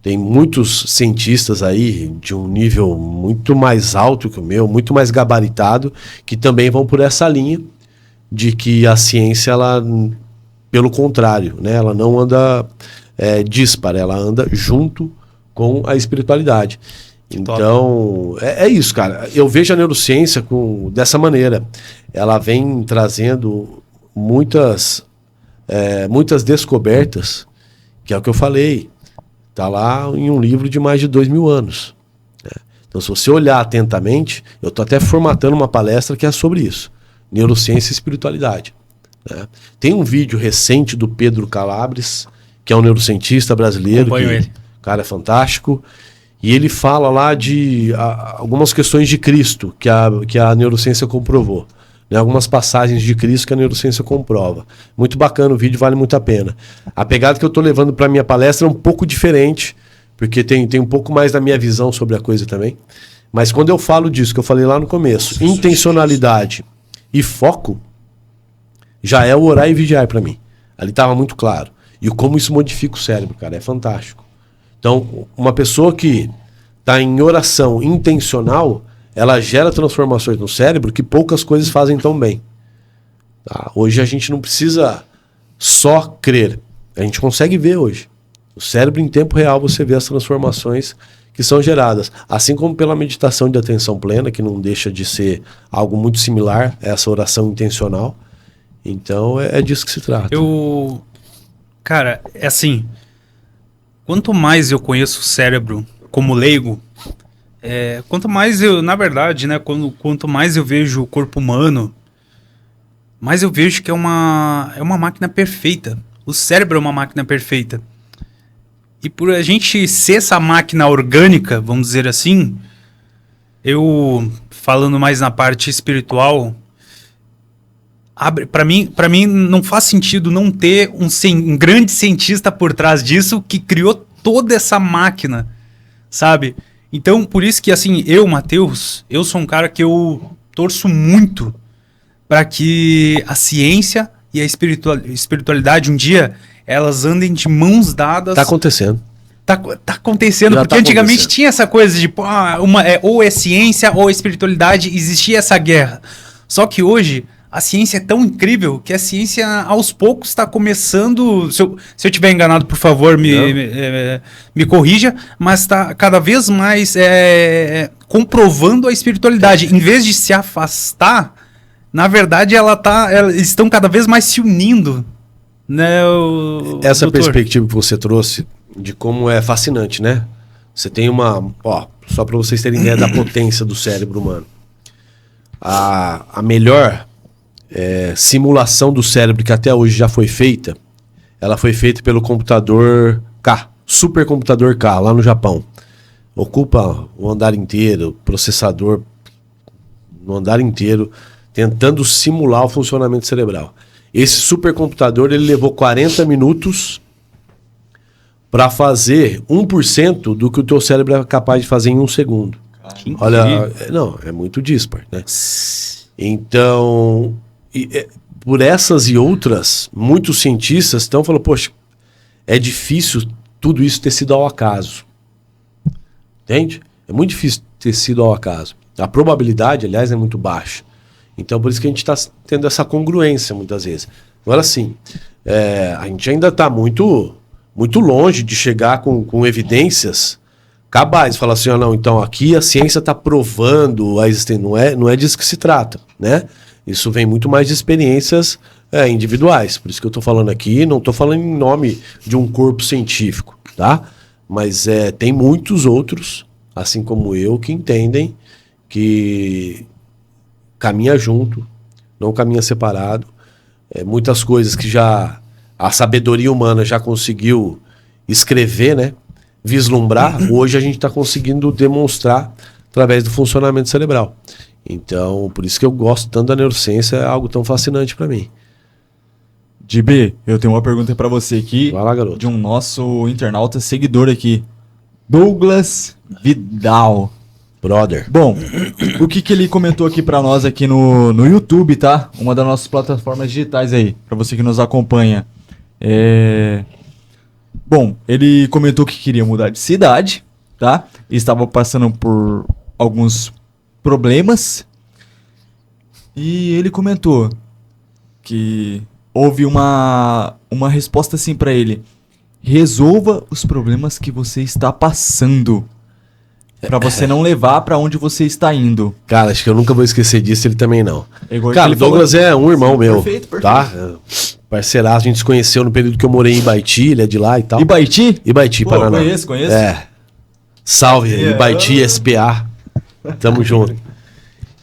Tem muitos cientistas aí de um nível muito mais alto que o meu, muito mais gabaritado, que também vão por essa linha de que a ciência, ela, pelo contrário, né, ela não anda dispara, ela anda junto com a espiritualidade. Então, é isso, cara. Eu vejo a neurociência dessa maneira. Ela vem trazendo muitas descobertas, que é o que eu falei. Está lá em um livro de mais de 2.000 anos. Né? Então, se você olhar atentamente, eu estou até formatando uma palestra que é sobre isso. Neurociência e espiritualidade. Né? Tem um vídeo recente do Pedro Calabres, que é um neurocientista brasileiro. Acompanho ele. O cara é fantástico. E ele fala lá de algumas questões de Cristo que a neurociência comprovou. Né? Algumas passagens de Cristo que a neurociência comprova. Muito bacana o vídeo, vale muito a pena. A pegada que eu estou levando para a minha palestra é um pouco diferente, porque tem um pouco mais da minha visão sobre a coisa também. Mas quando eu falo disso, que eu falei lá no começo, intencionalidade e foco, já é o orar e vigiar pra mim. Ali tava muito claro. E como isso modifica o cérebro, cara, é fantástico. Então, uma pessoa que tá em oração intencional, ela gera transformações no cérebro que poucas coisas fazem tão bem. Tá? Hoje a gente não precisa só crer. A gente consegue ver hoje. O cérebro em tempo real você vê as transformações que são geradas. Assim como pela meditação de atenção plena, que não deixa de ser algo muito similar a essa oração intencional. Então é disso que se trata. Cara, é assim, quanto mais eu conheço o cérebro como leigo, quanto mais eu, na verdade, né, quanto mais eu vejo o corpo humano, mais eu vejo que é uma máquina perfeita. O cérebro é uma máquina perfeita. E por a gente ser essa máquina orgânica, vamos dizer assim, eu, falando mais na parte espiritual, para mim não faz sentido não ter um grande cientista por trás disso que criou toda essa máquina, sabe? Então, por isso que, assim, Matheus, eu sou um cara que eu torço muito para que a ciência e a espiritualidade um dia elas andem de mãos dadas. Tá acontecendo. Tá acontecendo, Já porque tá antigamente acontecendo. tinha essa coisa de ou é ciência ou é espiritualidade, existia essa guerra. Só que hoje a ciência é tão incrível que a ciência aos poucos está começando. Se eu estiver enganado, por favor, me corrija, mas está cada vez mais comprovando a espiritualidade. Em vez de se afastar, na verdade elas estão cada vez mais se unindo. Né, Essa doutor? perspectiva que você trouxe de como é fascinante, né? Você tem só para vocês terem ideia da potência do cérebro humano. A melhor simulação do cérebro que até hoje já foi feita, ela foi feita pelo computador K, supercomputador K, lá no Japão. Ocupa o andar inteiro, processador no andar inteiro, tentando simular o funcionamento cerebral. Esse supercomputador ele levou 40 minutos para fazer 1% do que o teu cérebro é capaz de fazer em 1 segundo. Olha, é muito dispar, né? Então, por essas e outras, muitos cientistas estão falando, poxa, é difícil tudo isso ter sido ao acaso. Entende? É muito difícil ter sido ao acaso. A probabilidade, aliás, é muito baixa. Então, por isso que a gente está tendo essa congruência muitas vezes. Agora sim, a gente ainda está muito, muito longe de chegar com evidências cabais. Falar assim, não, então aqui a ciência está provando a existência. Não é disso que se trata, né? Isso vem muito mais de experiências individuais. Por isso que eu estou falando aqui, não estou falando em nome de um corpo científico, tá? Mas tem muitos outros, assim como eu, que entendem que caminha junto, não caminha separado. Muitas coisas que já a sabedoria humana já conseguiu escrever, né? Vislumbrar, hoje a gente está conseguindo demonstrar através do funcionamento cerebral. Então, por isso que eu gosto tanto da neurociência, é algo tão fascinante para mim. Dibi, eu tenho uma pergunta para você aqui, Vai lá, garoto. de um nosso internauta seguidor aqui, Douglas Vidal. Brother. Bom, o que ele comentou aqui pra nós aqui no YouTube, tá? Uma das nossas plataformas digitais aí, pra você que nos acompanha. Bom, ele comentou que queria mudar de cidade, tá? E estava passando por alguns problemas. E ele comentou que houve uma resposta assim pra ele: resolva os problemas que você está passando, pra você não levar pra onde você está indo. Cara, acho que eu nunca vou esquecer disso, ele também não. É igual Cara, que o ele falou. Douglas é um irmão Sim, meu, perfeito. tá? Parceiraço, a gente se conheceu no período que eu morei em Ibaiti, ele é de lá e tal. Ibaiti? Ibaiti, Pô, Paraná. conheço. Salve, Ibaiti, SPA. Tamo junto.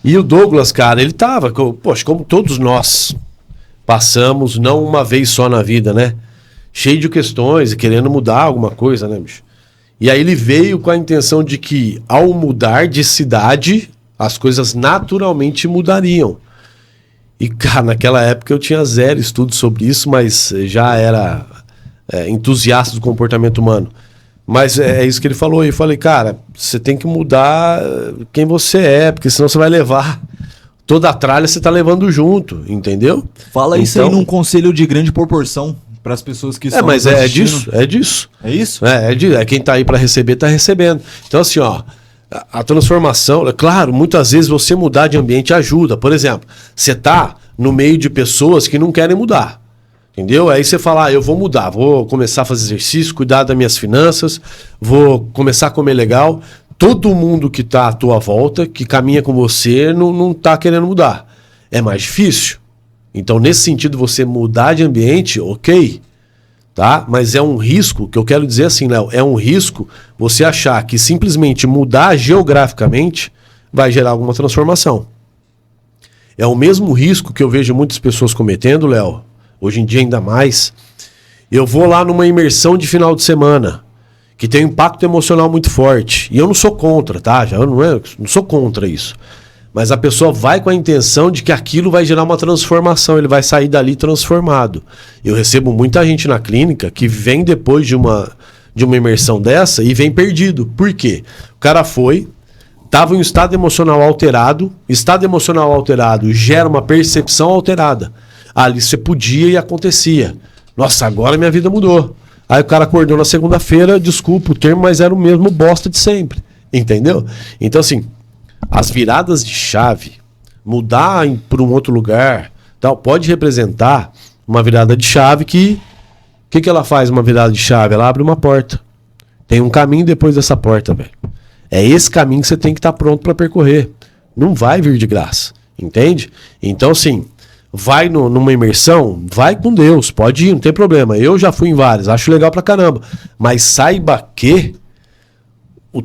E o Douglas, cara, ele tava, poxa, como todos nós passamos, não uma vez só na vida, né? Cheio de questões e querendo mudar alguma coisa, né, bicho? E aí ele veio com a intenção de que, ao mudar de cidade, as coisas naturalmente mudariam. E, cara, naquela época eu tinha zero estudo sobre isso, mas já era entusiasta do comportamento humano. Mas é isso que ele falou. E eu falei, cara, você tem que mudar quem você é, porque senão você vai levar toda a tralha, você tá levando junto, entendeu? Fala isso aí Então- num conselho de grande proporção para as pessoas que estão Mas nos é assistindo. disso, é disso. É isso? É quem tá aí para receber, tá recebendo. Então, assim, ó, a transformação, é claro, muitas vezes você mudar de ambiente ajuda. Por exemplo, você tá no meio de pessoas que não querem mudar. Entendeu? Aí você fala, eu vou mudar, vou começar a fazer exercício, cuidar das minhas finanças, vou começar a comer legal. Todo mundo que tá à tua volta, que caminha com você, não tá querendo mudar. É mais difícil. Então, nesse sentido, você mudar de ambiente, ok, tá? Mas é um risco, que eu quero dizer assim, Léo, é um risco você achar que simplesmente mudar geograficamente vai gerar alguma transformação. É o mesmo risco que eu vejo muitas pessoas cometendo, Léo, hoje em dia ainda mais. Eu vou lá numa imersão de final de semana, que tem um impacto emocional muito forte. E eu não sou contra, tá? Eu não sou contra isso. Mas a pessoa vai com a intenção de que aquilo vai gerar uma transformação, ele vai sair dali transformado. Eu recebo muita gente na clínica que vem depois de uma imersão dessa e vem perdido. Por quê? O cara estava em um estado emocional alterado gera uma percepção alterada. Ali você podia e acontecia. Nossa, agora minha vida mudou. Aí o cara acordou na segunda-feira, desculpa o termo, mas era o mesmo bosta de sempre. Entendeu? Então, assim, as viradas de chave, mudar para um outro lugar, tal, pode representar uma virada de chave que... O que ela faz, uma virada de chave? Ela abre uma porta. Tem um caminho depois dessa porta, velho. É esse caminho que você tem que estar pronto para percorrer. Não vai vir de graça. Entende? Então, assim... Vai numa imersão, vai com Deus, pode ir, não tem problema. Eu já fui em várias, acho legal pra caramba. Mas saiba que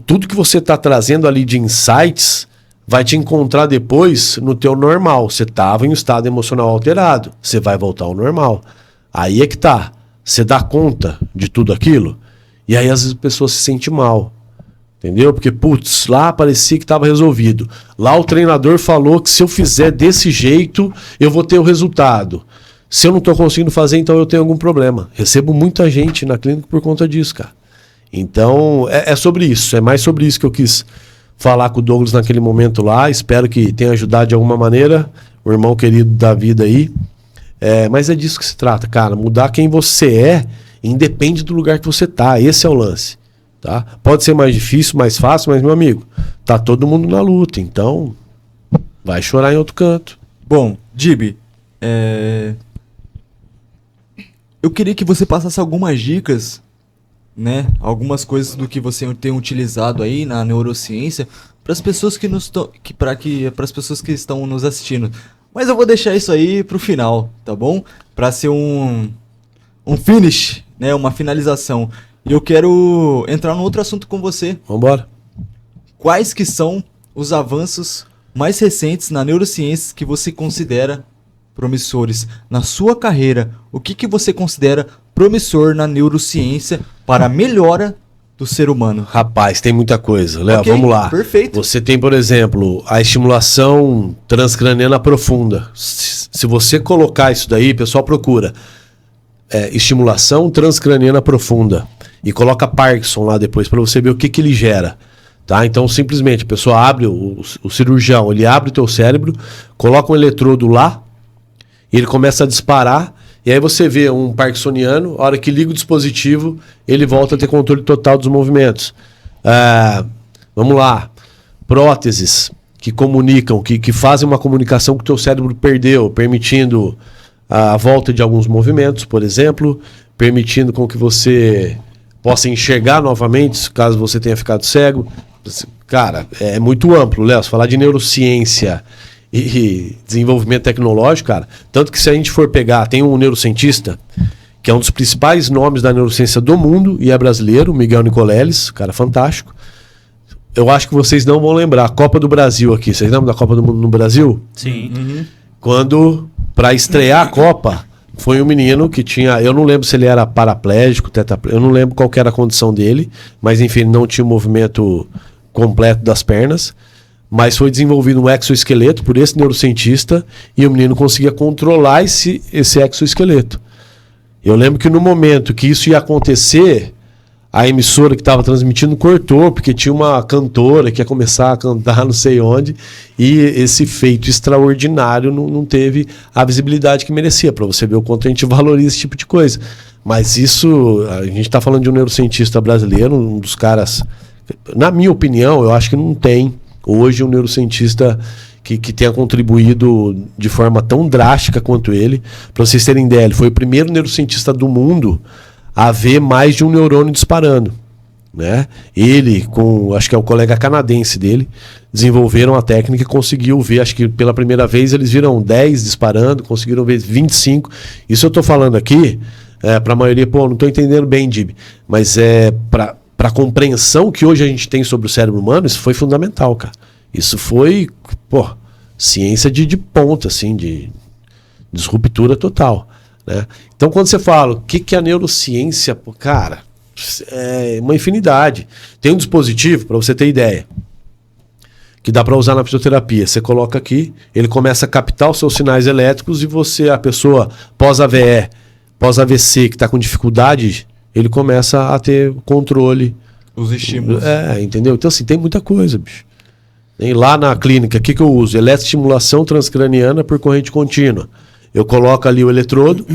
tudo que você tá trazendo ali de insights vai te encontrar depois no teu normal. Você tava em um estado emocional alterado, você vai voltar ao normal. Aí é que tá. Você dá conta de tudo aquilo, e aí às vezes a pessoa se sente mal. Entendeu? Porque, putz, lá parecia que estava resolvido. Lá o treinador falou que se eu fizer desse jeito, eu vou ter o resultado. Se eu não estou conseguindo fazer, então eu tenho algum problema. Recebo muita gente na clínica por conta disso, cara. Então, é sobre isso. É mais sobre isso que eu quis falar com o Douglas naquele momento lá. Espero que tenha ajudado de alguma maneira. O irmão querido da vida aí. Mas é disso que se trata, cara. Mudar quem você é, independe do lugar que você tá. Esse é o lance. Tá? Pode ser mais difícil, mais fácil, mas, meu amigo, tá todo mundo na luta, então vai chorar em outro canto. Bom, Dibi, eu queria que você passasse algumas dicas, né? Algumas coisas do que você tem utilizado aí na neurociência para as pessoas para as pessoas que estão nos assistindo. Mas eu vou deixar isso aí pro final, tá bom? Para ser um finish, né? Uma finalização. E eu quero entrar num outro assunto com você. Vambora. Quais que são os avanços mais recentes na neurociência que você considera promissores na sua carreira? O que você considera promissor na neurociência para a melhora do ser humano? Rapaz, tem muita coisa. Léo, Ok, vamos lá. perfeito. Você tem, por exemplo, a estimulação transcraniana profunda. Se você colocar isso daí, o pessoal procura. Estimulação transcraniana profunda. E coloca Parkinson lá depois para você ver o que ele gera. Tá? Então, simplesmente, a pessoa abre, o cirurgião, ele abre o teu cérebro, coloca um eletrodo lá, e ele começa a disparar, e aí você vê um parkinsoniano, a hora que liga o dispositivo, ele volta a ter controle total dos movimentos. Vamos lá. Próteses que comunicam, que fazem uma comunicação que o teu cérebro perdeu, permitindo a volta de alguns movimentos, por exemplo, permitindo com que você possa enxergar novamente, caso você tenha ficado cego. Cara, é muito amplo, Léo. Se falar de neurociência e desenvolvimento tecnológico, cara, tanto que se a gente for pegar, tem um neurocientista que é um dos principais nomes da neurociência do mundo e é brasileiro, Miguel Nicoleles, cara fantástico. Eu acho que vocês não vão lembrar, a Copa do Brasil aqui, vocês lembram da Copa do Mundo no Brasil? Sim. Quando, para estrear a Copa, foi um menino que tinha, eu não lembro se ele era paraplégico, eu não lembro qual que era a condição dele, mas enfim, ele não tinha o movimento completo das pernas, mas foi desenvolvido um exoesqueleto por esse neurocientista e o menino conseguia controlar esse exoesqueleto. Eu lembro que no momento que isso ia acontecer, a emissora que estava transmitindo cortou, porque tinha uma cantora que ia começar a cantar não sei onde, e esse feito extraordinário não teve a visibilidade que merecia, para você ver o quanto a gente valoriza esse tipo de coisa. Mas isso, a gente está falando de um neurocientista brasileiro, um dos caras, na minha opinião, eu acho que não tem hoje um neurocientista que tenha contribuído de forma tão drástica quanto ele. Para vocês terem ideia, ele foi o primeiro neurocientista do mundo a ver mais de um neurônio disparando, né? Ele, com, acho que é o colega canadense dele, desenvolveram a técnica e conseguiu ver, acho que pela primeira vez eles viram 10 disparando, conseguiram ver 25. Isso eu estou falando aqui, para a maioria, pô, não estou entendendo bem, Dib, mas para a compreensão que hoje a gente tem sobre o cérebro humano, isso foi fundamental, cara. Isso foi, pô, ciência de ponta, assim, de disruptura total, né? Então, quando você fala o que é a neurociência, pô, cara, é uma infinidade. Tem um dispositivo, para você ter ideia, que dá para usar na fisioterapia. Você coloca aqui, ele começa a captar os seus sinais elétricos e você, a pessoa pós-AVE, pós-AVC, que está com dificuldade, ele começa a ter controle. Os estímulos. Entendeu? Então, assim, tem muita coisa, bicho. Tem lá na clínica, o que eu uso? Eletroestimulação transcraniana por corrente contínua. Eu coloco ali o eletrodo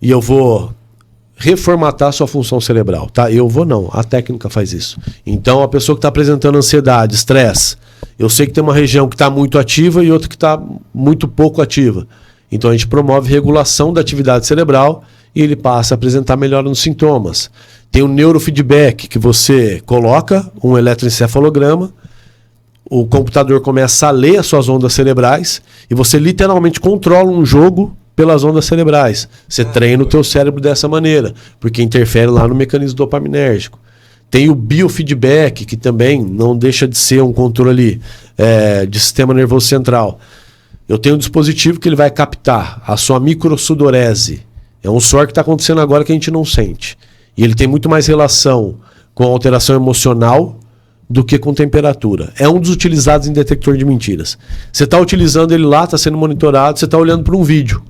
e eu vou reformatar a sua função cerebral, tá? Eu vou não, a técnica faz isso. Então, a pessoa que está apresentando ansiedade, estresse, eu sei que tem uma região que está muito ativa e outra que está muito pouco ativa. Então, a gente promove regulação da atividade cerebral e ele passa a apresentar melhora nos sintomas. Tem o neurofeedback, que você coloca um eletroencefalograma, o computador começa a ler as suas ondas cerebrais e você literalmente controla um jogo pelas ondas cerebrais. Você treina o teu cérebro dessa maneira, porque interfere lá no mecanismo dopaminérgico. Tem o biofeedback, que também não deixa de ser um controle de sistema nervoso central. Eu tenho um dispositivo que ele vai captar a sua microsudorese. É um suor que está acontecendo agora que a gente não sente. E ele tem muito mais relação com a alteração emocional do que com temperatura. É um dos utilizados em detector de mentiras. Você está utilizando ele lá, está sendo monitorado, você está olhando para um vídeo.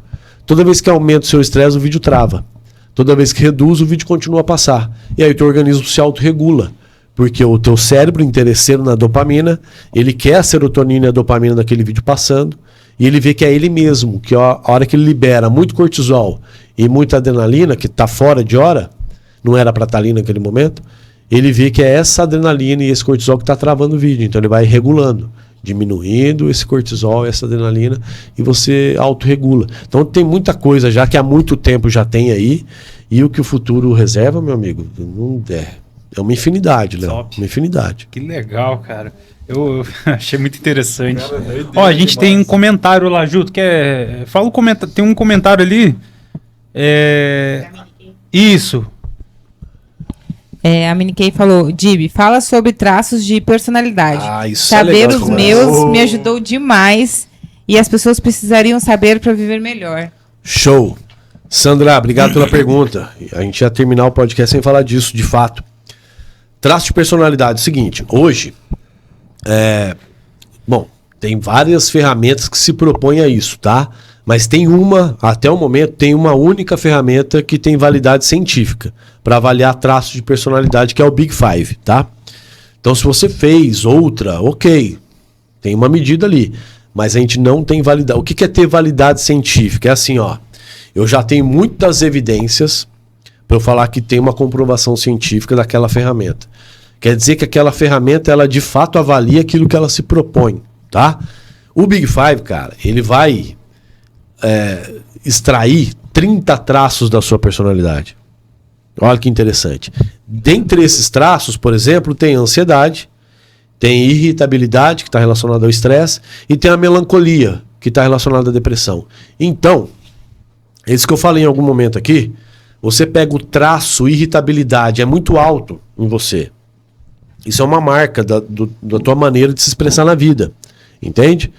Toda vez que aumenta o seu estresse, o vídeo trava. Toda vez que reduz, o vídeo continua a passar. E aí o teu organismo se autorregula. Porque o teu cérebro, interesseiro na dopamina, ele quer a serotonina e a dopamina daquele vídeo passando, e ele vê que é ele mesmo, que a hora que ele libera muito cortisol e muita adrenalina, que está fora de hora, não era para estar ali naquele momento, ele vê que é essa adrenalina e esse cortisol que está travando o vídeo. Então ele vai regulando, diminuindo esse cortisol, essa adrenalina, e você autorregula. Então tem muita coisa já que há muito tempo já tem aí, e o que o futuro reserva, meu amigo, não é uma infinidade, Léo. Uma infinidade. Que legal, cara. Eu achei muito interessante. Ó, a gente tem um comentário lá, Juto, fala o comentário. Tem um comentário ali. Isso. A Minikay falou, Dib, fala sobre traços de personalidade. Isso saber é legal, os meus me ajudou demais e as pessoas precisariam saber para viver melhor. Show. Sandra, obrigado pela pergunta. A gente ia terminar o podcast sem falar disso, de fato. Traço de personalidade. Seguinte, hoje, tem várias ferramentas que se propõem a isso, tá? Mas tem até o momento, tem uma única ferramenta que tem validade científica para avaliar traços de personalidade, que é o Big Five, tá? Então, se você fez outra, ok, tem uma medida ali, mas a gente não tem validade. O que é ter validade científica? É assim, ó, eu já tenho muitas evidências para eu falar que tem uma comprovação científica daquela ferramenta. Quer dizer que aquela ferramenta, ela de fato avalia aquilo que ela se propõe, tá? O Big Five, cara, ele vai extrair 30 traços da sua personalidade. Olha que interessante. Dentre esses traços, por exemplo, tem ansiedade, tem irritabilidade, que está relacionada ao estresse, e tem a melancolia, que está relacionada à depressão. Então, isso que eu falei em algum momento aqui, você pega o traço irritabilidade, é muito alto em você. Isso é uma marca da tua maneira de se expressar na vida. Entende?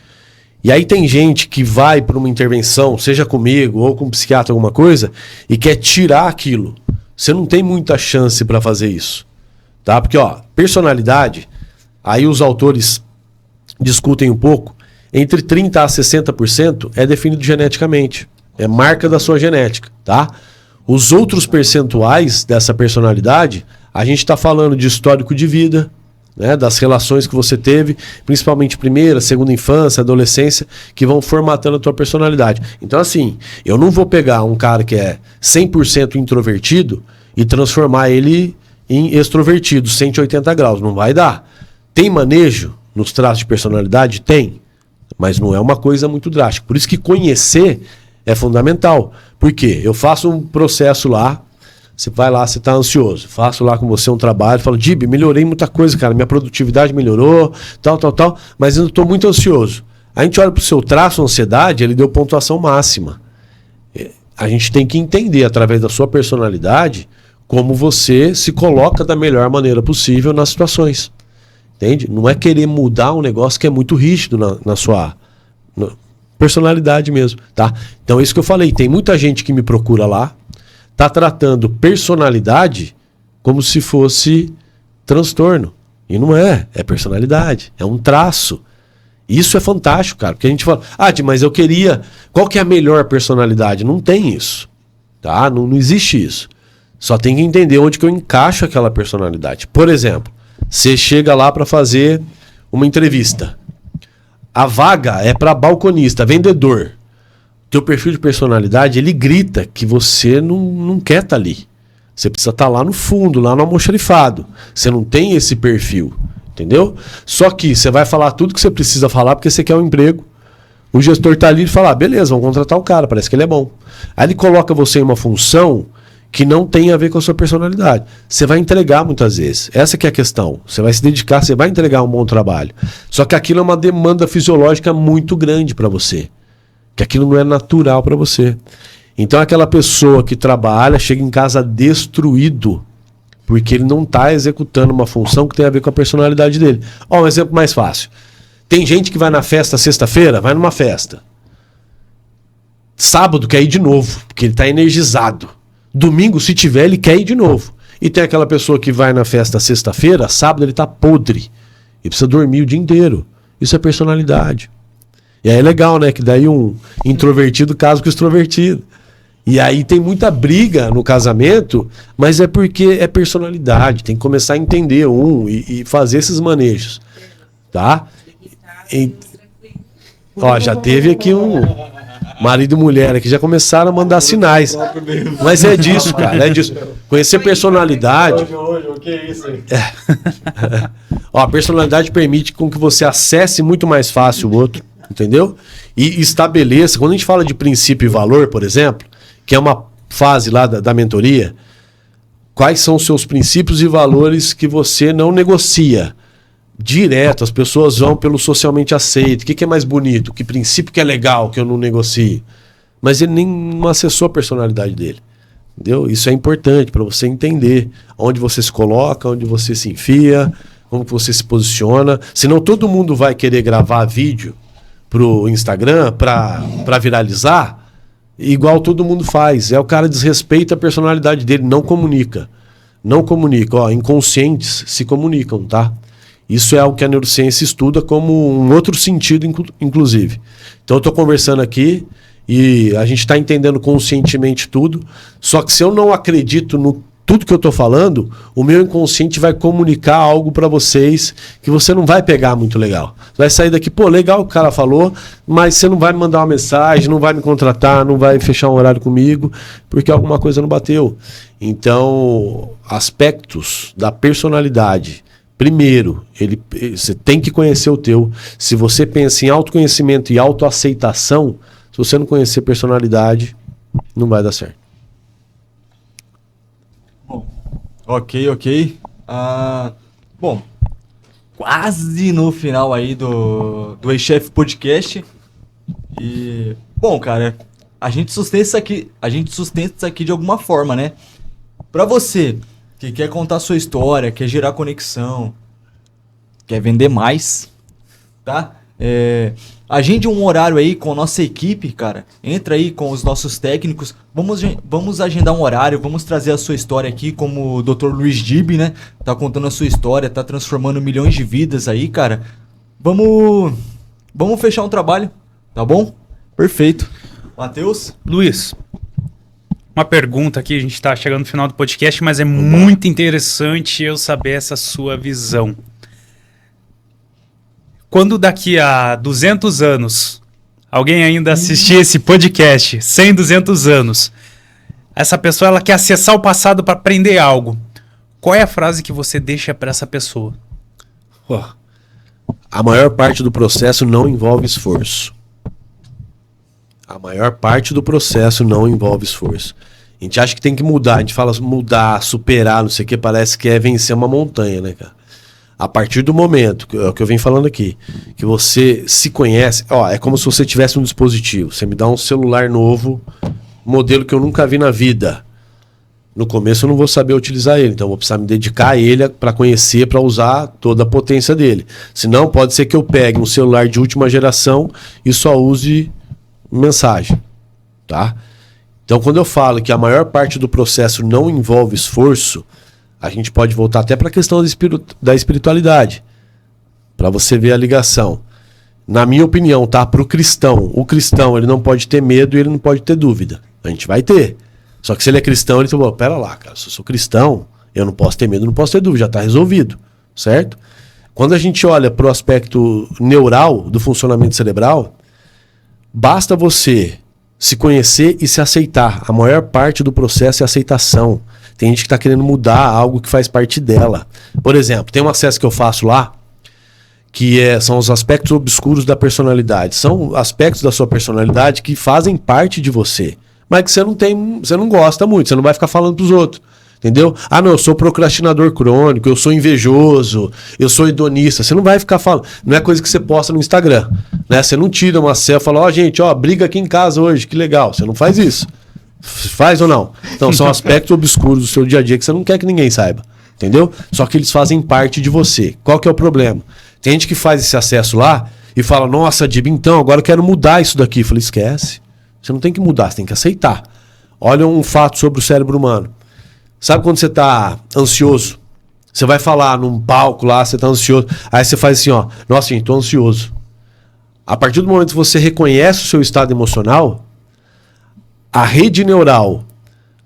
E aí tem gente que vai para uma intervenção, seja comigo ou com um psiquiatra, alguma coisa, e quer tirar aquilo. Você não tem muita chance para fazer isso. Tá? Porque, ó, personalidade, aí os autores discutem um pouco, entre 30% a 60% é definido geneticamente. É marca da sua genética, tá? Os outros percentuais dessa personalidade, A gente está falando de histórico de vida, né, das relações que você teve, principalmente primeira, segunda infância, adolescência, que vão formatando a tua personalidade. Então, assim, eu não vou pegar um cara que é 100% introvertido e transformar ele em extrovertido, 180 graus. Não vai dar. Tem manejo nos traços de personalidade? Tem. Mas não é uma coisa muito drástica. Por isso que conhecer é fundamental. Por quê? Eu faço um processo lá, você vai lá, você está ansioso. Faço lá com você um trabalho, falo, Dib, melhorei muita coisa, cara. Minha produtividade melhorou, tal, mas eu estou muito ansioso. A gente olha para o seu traço, ansiedade, ele deu pontuação máxima. A gente tem que entender, através da sua personalidade, como você se coloca da melhor maneira possível nas situações. Entende? Não é querer mudar um negócio que é muito rígido na sua personalidade mesmo, tá? Então é isso que eu falei. Tem muita gente que me procura lá, tá tratando personalidade como se fosse transtorno. E não é. É personalidade. É um traço. Isso é fantástico, cara. Porque a gente fala, mas eu queria... Qual que é a melhor personalidade? Não tem isso. Tá? Não existe isso. Só tem que entender onde que eu encaixo aquela personalidade. Por exemplo, você chega lá para fazer uma entrevista. A vaga é para balconista, vendedor. Teu perfil de personalidade, ele grita que você não quer estar ali. Você precisa estar lá no fundo, lá no almoxarifado. Você não tem esse perfil, entendeu? Só que você vai falar tudo que você precisa falar porque você quer um emprego. O gestor está ali e fala, beleza, vamos contratar o cara, parece que ele é bom. Aí ele coloca você em uma função que não tem a ver com a sua personalidade. Você vai entregar muitas vezes. Essa que é a questão. Você vai se dedicar, você vai entregar um bom trabalho. Só que aquilo é uma demanda fisiológica muito grande para você. Que aquilo não é natural para você. Então aquela pessoa que trabalha chega em casa destruído porque ele não está executando uma função que tem a ver com a personalidade dele. Ó, um exemplo mais fácil. Tem gente que vai na festa sexta-feira, vai numa festa. Sábado quer ir de novo, porque ele está energizado. Domingo, se tiver, ele quer ir de novo. E tem aquela pessoa que vai na festa sexta-feira, sábado ele está podre. E precisa dormir o dia inteiro. Isso é personalidade. E aí é legal, né? Que daí um introvertido casa com extrovertido. E aí tem muita briga no casamento, mas é porque é personalidade. Tem que começar a entender e fazer esses manejos. Tá? Ó, já teve aqui um marido e mulher que já começaram a mandar sinais. Mas é disso, cara. É disso. Conhecer personalidade. Ó, a personalidade permite com que você acesse muito mais fácil o outro. Entendeu? E estabeleça, quando a gente fala de princípio e valor, por exemplo, que é uma fase lá da mentoria, quais são os seus princípios e valores que você não negocia direto? As pessoas vão pelo socialmente aceito. O que é mais bonito? Que princípio que é legal que eu não negocio? Mas ele nem não acessou a personalidade dele. Entendeu? Isso é importante para você entender onde você se coloca, onde você se enfia, como que você se posiciona. Senão todo mundo vai querer gravar vídeo pro Instagram para viralizar, igual todo mundo faz. O cara desrespeita a personalidade dele, não comunica. Não comunica. Ó, inconscientes se comunicam, tá? Isso é algo que a neurociência estuda como um outro sentido, inclusive. Então eu estou conversando aqui e a gente está entendendo conscientemente tudo, só que se eu não acredito no tudo que eu estou falando, o meu inconsciente vai comunicar algo para vocês que você não vai pegar muito legal. Você vai sair daqui, pô, legal o que o cara falou, mas você não vai me mandar uma mensagem, não vai me contratar, não vai fechar um horário comigo, porque alguma coisa não bateu. Então, aspectos da personalidade. Primeiro, você tem que conhecer o teu. Se você pensa em autoconhecimento e autoaceitação, se você não conhecer personalidade, não vai dar certo. Ok. Bom, quase no final aí do ex-chefe podcast. E, bom, cara, a gente sustenta isso aqui de alguma forma, né? Pra você que quer contar sua história, quer gerar conexão, quer vender mais, tá? Agende um horário aí com a nossa equipe, cara. Entra aí com os nossos técnicos. Vamos agendar um horário, vamos trazer a sua história aqui, como o Dr. Luiz Dib, né? Tá contando a sua história, tá transformando milhões de vidas aí, cara. Vamos fechar um trabalho, tá bom? Perfeito. Matheus? Luiz, uma pergunta aqui, a gente está chegando no final do podcast, mas é muito interessante eu saber essa sua visão. Quando daqui a 200 anos, alguém ainda assistir esse podcast, 100, 200 anos, essa pessoa ela quer acessar o passado para aprender algo, qual é a frase que você deixa para essa pessoa? Ó, a maior parte do processo não envolve esforço. A maior parte do processo não envolve esforço. A gente acha que tem que mudar, a gente fala mudar, superar, não sei o que, parece que é vencer uma montanha, né, cara? A partir do momento, é o que eu venho falando aqui, que você se conhece, ó, é como se você tivesse um dispositivo. Você me dá um celular novo, modelo que eu nunca vi na vida. No começo eu não vou saber utilizar ele, então eu vou precisar me dedicar a ele para conhecer, para usar toda a potência dele. Senão pode ser que eu pegue um celular de última geração e só use mensagem, tá? Então quando eu falo que a maior parte do processo não envolve esforço, a gente pode voltar até para a questão da espiritualidade, para você ver a ligação. Na minha opinião, tá? Para o cristão ele não pode ter medo e ele não pode ter dúvida. A gente vai ter. Só que se ele é cristão, ele fala, pera lá, cara, se eu sou cristão, eu não posso ter medo, não posso ter dúvida, já está resolvido, certo? Quando a gente olha para o aspecto neural do funcionamento cerebral, basta você se conhecer e se aceitar. A maior parte do processo é aceitação. Tem gente que está querendo mudar algo que faz parte dela. Por exemplo, tem um acesso que eu faço lá, que são os aspectos obscuros da personalidade. São aspectos da sua personalidade que fazem parte de você, mas que você não gosta muito, você não vai ficar falando pros outros. Entendeu? Ah, não, eu sou procrastinador crônico, eu sou invejoso, eu sou hedonista. Você não vai ficar falando. Não é coisa que você posta no Instagram, né? Você não tira uma selfie e fala, ó, gente, ó, briga aqui em casa hoje, que legal. Você não faz isso. Faz ou não? Então, são aspectos obscuros do seu dia a dia que você não quer que ninguém saiba. Entendeu? Só que eles fazem parte de você. Qual que é o problema? Tem gente que faz esse acesso lá e fala, nossa, Dib, então, agora eu quero mudar isso daqui. Eu falei, esquece. Você não tem que mudar, você tem que aceitar. Olha um fato sobre o cérebro humano. Sabe quando você tá ansioso? Você vai falar num palco lá, você tá ansioso. Aí você faz assim, ó. Nossa, gente, tô ansioso. A partir do momento que você reconhece o seu estado emocional, a rede neural,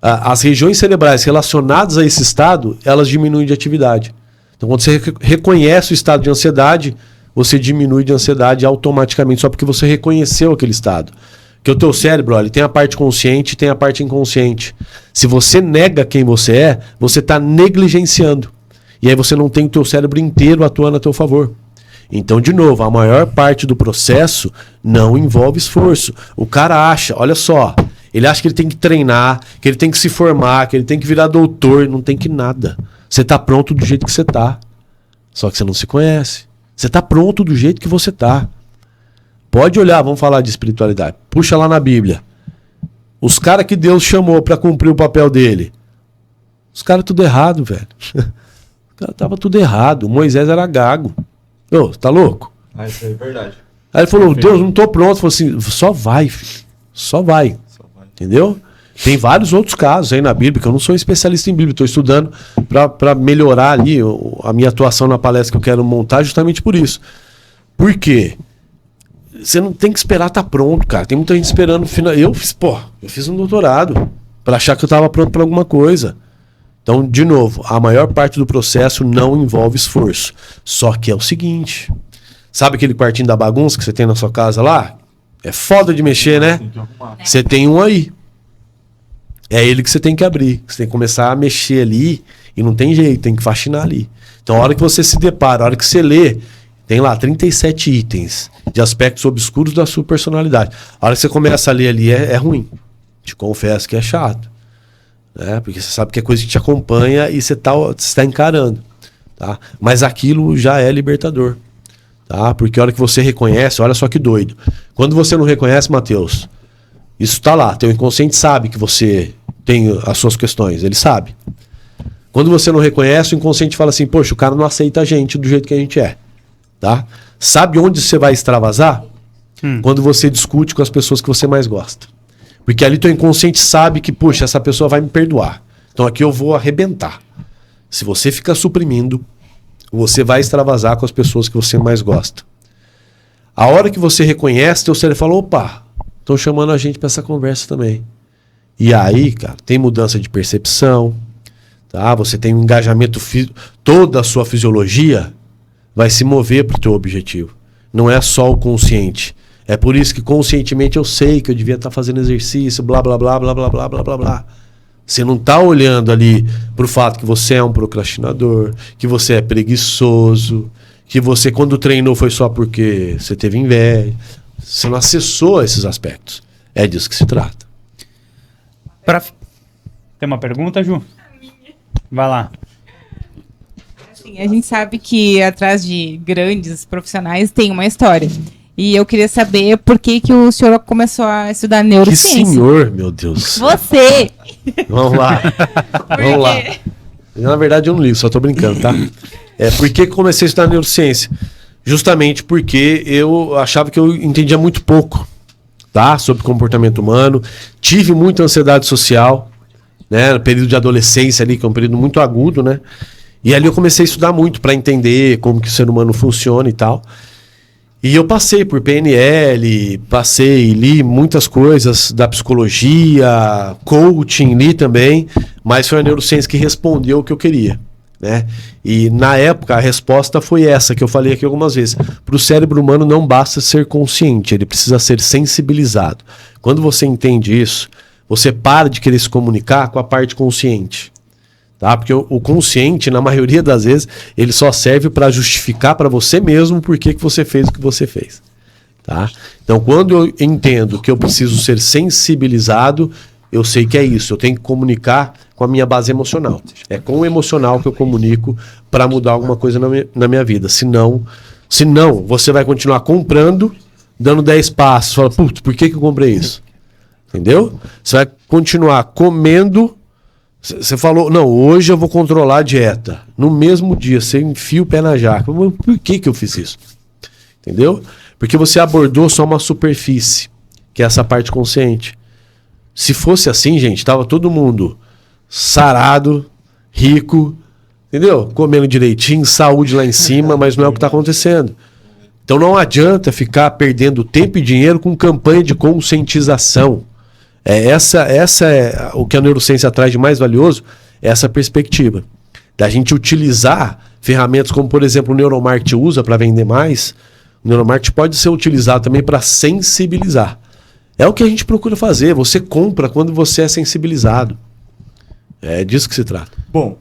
as regiões cerebrais relacionadas a esse estado, elas diminuem de atividade. Então, quando você reconhece o estado de ansiedade, você diminui de ansiedade automaticamente, só porque você reconheceu aquele estado. Porque o teu cérebro, olha, ele tem a parte consciente e tem a parte inconsciente. Se você nega quem você é, você está negligenciando. E aí você não tem o teu cérebro inteiro atuando a teu favor. Então, de novo, a maior parte do processo não envolve esforço. O cara acha, olha só, ele acha que ele tem que treinar, que ele tem que se formar, que ele tem que virar doutor, não tem que nada. Você está pronto do jeito que você está. Só que você não se conhece. Você está pronto do jeito que você está. Pode olhar, vamos falar de espiritualidade. Puxa lá na Bíblia. Os caras que Deus chamou para cumprir o papel dele. Os caras tudo errado, velho. Os caras tava tudo errado. Moisés era gago. Ô, tá louco? Ah, isso aí é verdade. Aí ele falou, Deus, não tô pronto. Falou assim, só vai, filho. Só vai. Entendeu? Tem vários outros casos aí na Bíblia, que eu não sou especialista em Bíblia. Estou estudando para melhorar ali a minha atuação na palestra que eu quero montar justamente por isso. Por quê? Você não tem que esperar estar pronto, cara. Tem muita gente esperando. Eu fiz um doutorado para achar que eu estava pronto para alguma coisa. Então, de novo, a maior parte do processo não envolve esforço. Só que é o seguinte, sabe aquele quartinho da bagunça que você tem na sua casa lá? É foda de mexer, né? Você tem um aí. É ele que você tem que abrir. Você tem que começar a mexer ali e não tem jeito, tem que faxinar ali. Então, a hora que você se depara, a hora que você lê, tem lá 37 itens de aspectos obscuros da sua personalidade. A hora que você começa a ler ali é ruim. Te confesso que é chato. Né? Porque você sabe que é coisa que te acompanha e você tá encarando. Tá? Mas aquilo já é libertador. Tá? Porque a hora que você reconhece, olha só que doido. Quando você não reconhece, Matheus, isso tá lá. Teu inconsciente sabe que você tem as suas questões. Ele sabe. Quando você não reconhece, o inconsciente fala assim, poxa, o cara não aceita a gente do jeito que a gente é. Tá? Sabe onde você vai extravasar? Quando você discute com as pessoas que você mais gosta. Porque ali teu inconsciente sabe que, puxa, essa pessoa vai me perdoar. Então aqui eu vou arrebentar. Se você fica suprimindo, você vai extravasar com as pessoas que você mais gosta. A hora que você reconhece, teu cérebro fala, opa, estão chamando a gente para essa conversa também. E aí, cara, tem mudança de percepção, tá? Você tem um engajamento, toda a sua fisiologia vai se mover para o teu objetivo. Não é só o consciente. É por isso que conscientemente eu sei que eu devia estar fazendo exercício, blá, blá, blá, blá, blá, blá, blá, blá, blá. Você não está olhando ali para o fato que você é um procrastinador, que você é preguiçoso, que você, quando treinou, foi só porque você teve inveja. Você não acessou esses aspectos. É disso que se trata. Tem uma pergunta, Ju? Vai lá. Assim, a gente sabe que atrás de grandes profissionais tem uma história. E eu queria saber por que o senhor começou a estudar Que neurociência. senhor, meu Deus. Você! Vamos lá. Vamos lá. Na verdade, eu não ligo, só tô brincando, tá? Por que comecei a estudar neurociência? Justamente porque eu achava que eu entendia muito pouco, tá? Sobre comportamento humano. Tive muita ansiedade social, né? No período de adolescência ali, que é um período muito agudo, né? E ali eu comecei a estudar muito para entender como que o ser humano funciona e tal. E eu passei por PNL, li muitas coisas da psicologia, coaching, li também, mas foi a neurociência que respondeu o que eu queria, né? E na época a resposta foi essa, que eu falei aqui algumas vezes. Para o cérebro humano não basta ser consciente, ele precisa ser sensibilizado. Quando você entende isso, você para de querer se comunicar com a parte consciente. Tá? Porque o consciente, na maioria das vezes, ele só serve para justificar para você mesmo por que você fez o que você fez. Tá? Então, quando eu entendo que eu preciso ser sensibilizado, eu sei que é isso. Eu tenho que comunicar com a minha base emocional. É com o emocional que eu comunico para mudar alguma coisa na minha vida. Senão, você vai continuar comprando, dando 10 passos. Fala, putz, por que eu comprei isso? Entendeu? Você vai continuar comendo. Você falou, não, hoje eu vou controlar a dieta. No mesmo dia, você enfia o pé na jaca. Por que eu fiz isso? Entendeu? Porque você abordou só uma superfície, que é essa parte consciente. Se fosse assim, gente, tava todo mundo sarado, rico, entendeu? Comendo direitinho, saúde lá em cima, mas não é o que está acontecendo. Então não adianta ficar perdendo tempo e dinheiro com campanha de conscientização. Essa é o que a neurociência traz de mais valioso, é essa perspectiva. Da gente utilizar ferramentas como, por exemplo, o neuromarketing usa para vender mais. O neuromarketing pode ser utilizado também para sensibilizar. É o que a gente procura fazer. Você compra quando você é sensibilizado. É disso que se trata. Bom,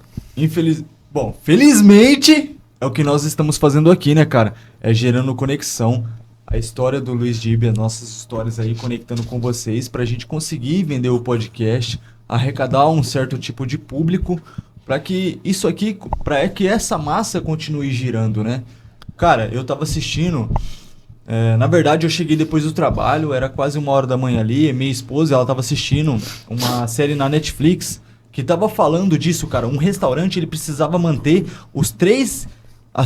felizmente é o que nós estamos fazendo aqui, né, cara? É gerando conexão. A história do Luiz Dib, as nossas histórias aí, conectando com vocês, pra gente conseguir vender o podcast, arrecadar um certo tipo de público, pra que isso aqui, pra que essa massa continue girando, né? Cara, eu tava assistindo, na verdade eu cheguei depois do trabalho, era quase 1h da manhã ali, minha esposa, ela tava assistindo uma série na Netflix, que tava falando disso, cara. Um restaurante, ele precisava manter as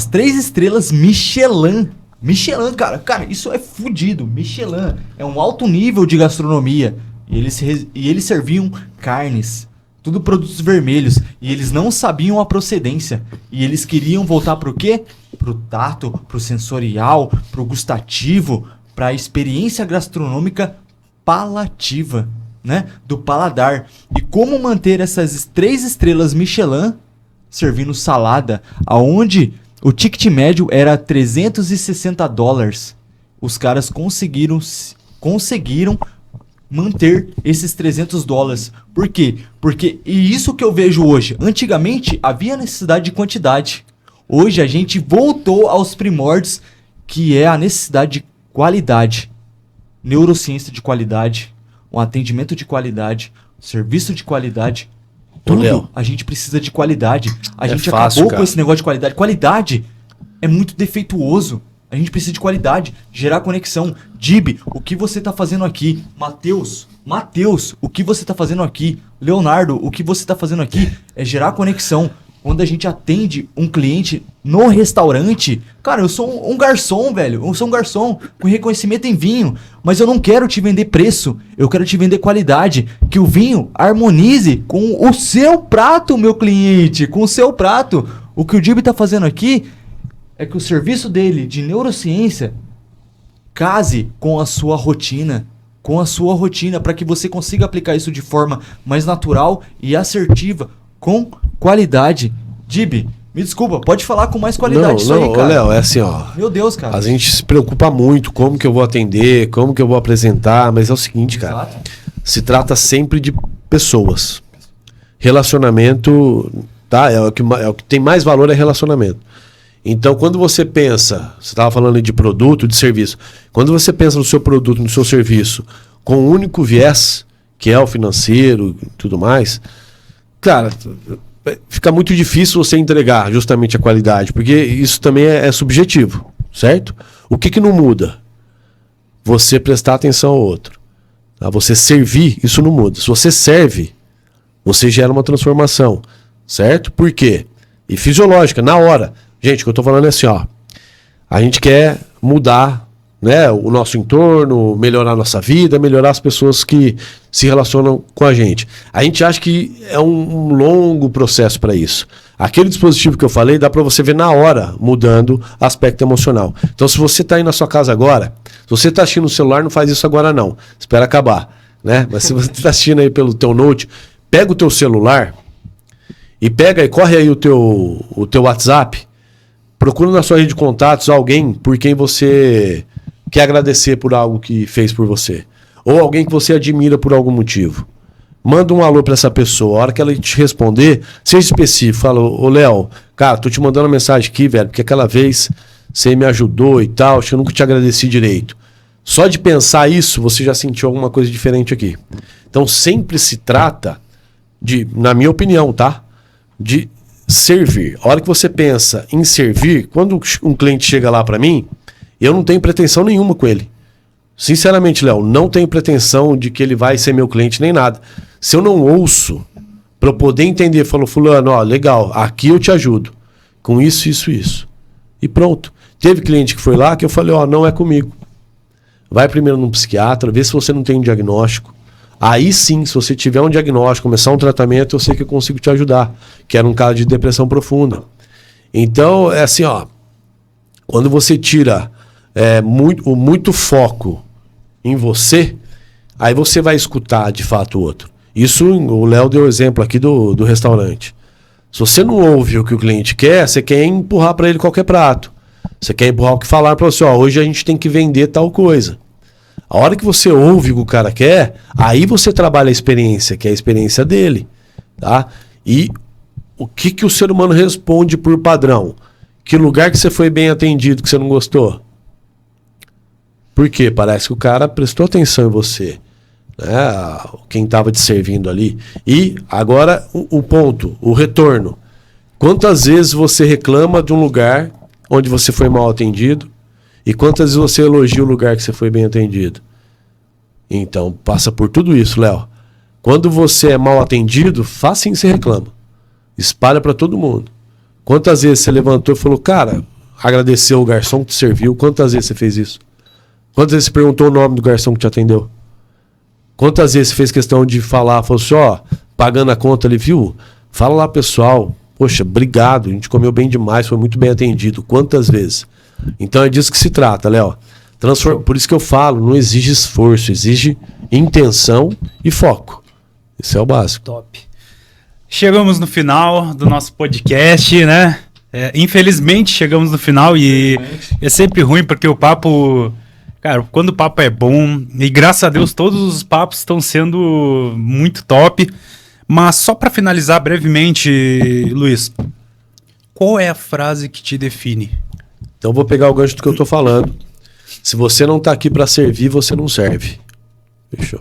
3 estrelas Michelin. Michelin, cara. Cara, isso é fudido. Michelin é um alto nível de gastronomia. E eles serviam carnes. Tudo produtos vermelhos. E eles não sabiam a procedência. E eles queriam voltar pro quê? Pro tato, pro sensorial, pro gustativo, pra experiência gastronômica palativa, né? Do paladar. E como manter essas 3 estrelas Michelin servindo salada, aonde o ticket médio era $360. Os caras conseguiram manter esses $300. Por quê? Porque e isso que eu vejo hoje. Antigamente havia necessidade de quantidade. Hoje a gente voltou aos primórdios, que é a necessidade de qualidade. Neurociência de qualidade, um atendimento de qualidade, serviço de qualidade. Tudo a gente precisa de qualidade. A gente acabou com esse negócio de qualidade. Qualidade é muito defeituoso. A gente precisa de qualidade, gerar conexão. Dib, o que você tá fazendo aqui? Matheus, o que você tá fazendo aqui? Leonardo, o que você tá fazendo aqui é gerar conexão. Quando a gente atende um cliente no restaurante, cara, eu sou um garçom, velho. Eu sou um garçom com reconhecimento em vinho, mas eu não quero te vender preço. Eu quero te vender qualidade. Que o vinho harmonize com o seu prato, meu cliente, com o seu prato. O que o Dib tá fazendo aqui é que o serviço dele de neurociência case com a sua rotina. com a sua rotina, para que você consiga aplicar isso de forma mais natural e assertiva, com qualidade. Dib, me desculpa, pode falar com mais qualidade isso aí, ô, cara. Léo, é assim, ó. Meu Deus, cara. A gente se preocupa muito como que eu vou atender, como que eu vou apresentar, mas é o seguinte, cara. Exato. Se trata sempre de pessoas. Relacionamento, tá? É o que tem mais valor é relacionamento. Então, quando você pensa, você estava falando aí de produto, de serviço. Quando você pensa no seu produto, no seu serviço, com um único viés, que é o financeiro e tudo mais, cara, fica muito difícil você entregar justamente a qualidade, porque isso também é subjetivo, certo? O que não muda? Você prestar atenção ao outro. Tá? Você servir, isso não muda. Se você serve, você gera uma transformação, certo? Por quê? E fisiológica, na hora. Gente, o que eu tô falando é assim, ó. A gente quer mudar, né, o nosso entorno, melhorar a nossa vida, melhorar as pessoas que se relacionam com a gente. A gente acha que é um longo processo para isso. Aquele dispositivo que eu falei, dá para você ver na hora, mudando aspecto emocional. Então, se você tá aí na sua casa agora, se você tá assistindo no celular, não faz isso agora não. Espera acabar, né? Mas se você tá assistindo aí pelo teu note, pega o teu celular e corre aí o teu WhatsApp. Procura na sua rede de contatos alguém por quem você quer agradecer por algo que fez por você. Ou alguém que você admira por algum motivo. Manda um alô pra essa pessoa. A hora que ela te responder, seja específico. Fala, ô Léo, cara, tô te mandando uma mensagem aqui, velho, porque aquela vez você me ajudou e tal, acho que eu nunca te agradeci direito. Só de pensar isso, você já sentiu alguma coisa diferente aqui. Então sempre se trata de, na minha opinião, tá? De servir. A hora que você pensa em servir, quando um cliente chega lá para mim, eu não tenho pretensão nenhuma com ele. Sinceramente, Léo, não tenho pretensão de que ele vai ser meu cliente nem nada. Se eu não ouço, para eu poder entender, falou, fulano, ó, legal, aqui eu te ajudo. Com isso, isso, isso. E pronto. Teve cliente que foi lá que eu falei, ó, não é comigo. Vai primeiro num psiquiatra, vê se você não tem um diagnóstico. Aí sim, se você tiver um diagnóstico, começar um tratamento, eu sei que eu consigo te ajudar. Que era um caso de depressão profunda. Então, é assim, ó. Quando você tira muito foco em você, aí você vai escutar de fato o outro. Isso, o Léo deu exemplo aqui do restaurante. Se você não ouve o que o cliente quer, você quer empurrar para ele qualquer prato. Você quer empurrar o que falar para você, ó, hoje a gente tem que vender tal coisa. A hora que você ouve o que o cara quer, aí você trabalha a experiência, que é a experiência dele, tá? E o que o ser humano responde por padrão? Que lugar que você foi bem atendido que você não gostou? Por quê? Parece que o cara prestou atenção em você, né? Quem estava te servindo ali. E agora o ponto, o retorno. Quantas vezes você reclama de um lugar onde você foi mal atendido? E quantas vezes você elogia o lugar que você foi bem atendido? Então, passa por tudo isso, Léo. Quando você é mal atendido, faz sim, você reclama. Espalha para todo mundo. Quantas vezes você levantou e falou, cara, agradeceu o garçom que te serviu? Quantas vezes você fez isso? Quantas vezes você perguntou o nome do garçom que te atendeu? Quantas vezes você fez questão de falar, falou assim, ó, pagando a conta ali, viu? Fala lá, pessoal. Poxa, obrigado, a gente comeu bem demais, foi muito bem atendido. Quantas vezes? Então é disso que se trata, Léo. Por isso que eu falo, não exige esforço, exige intenção e foco. Isso é o básico. Top. Chegamos no final do nosso podcast, né? Infelizmente chegamos no final e é sempre ruim porque o papo... Cara, quando o papo é bom, e graças a Deus todos os papos estão sendo muito top. Mas só para finalizar brevemente, Luiz, qual é a frase que te define? Então eu vou pegar o gancho do que eu tô falando. Se você não tá aqui para servir, você não serve. Fechou.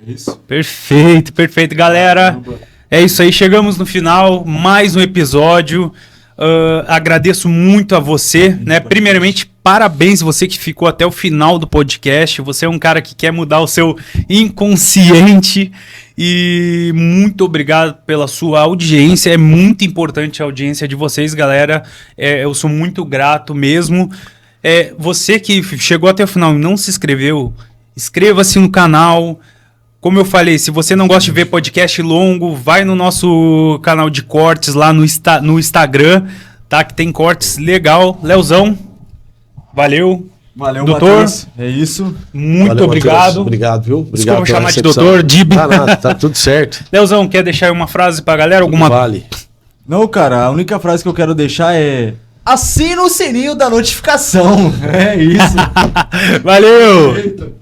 Isso. Perfeito, perfeito, galera. É isso aí, chegamos no final, mais um episódio. Agradeço muito a você, né? Primeiramente, parabéns você que ficou até o final do podcast. Você é um cara que quer mudar o seu inconsciente. E muito obrigado pela sua audiência. É muito importante a audiência de vocês, galera. Eu sou muito grato mesmo. Você que chegou até o final e não se inscreveu, inscreva-se no canal. Como eu falei, se você não gosta de ver podcast longo, vai no nosso canal de cortes lá no Instagram, tá? Que tem cortes legal. Leozão, valeu. Valeu, Doutor. Matheus. É isso. Muito Valeu, obrigado. Matheus. Obrigado, viu? Obrigado Desculpa pela chamar de recepção. doutor, Dib. Tá nada, tá tudo certo. Leozão, quer deixar aí uma frase pra galera? Alguma Vale. Não, cara, a única frase que eu quero deixar é... Assina o sininho da notificação. É isso. Valeu!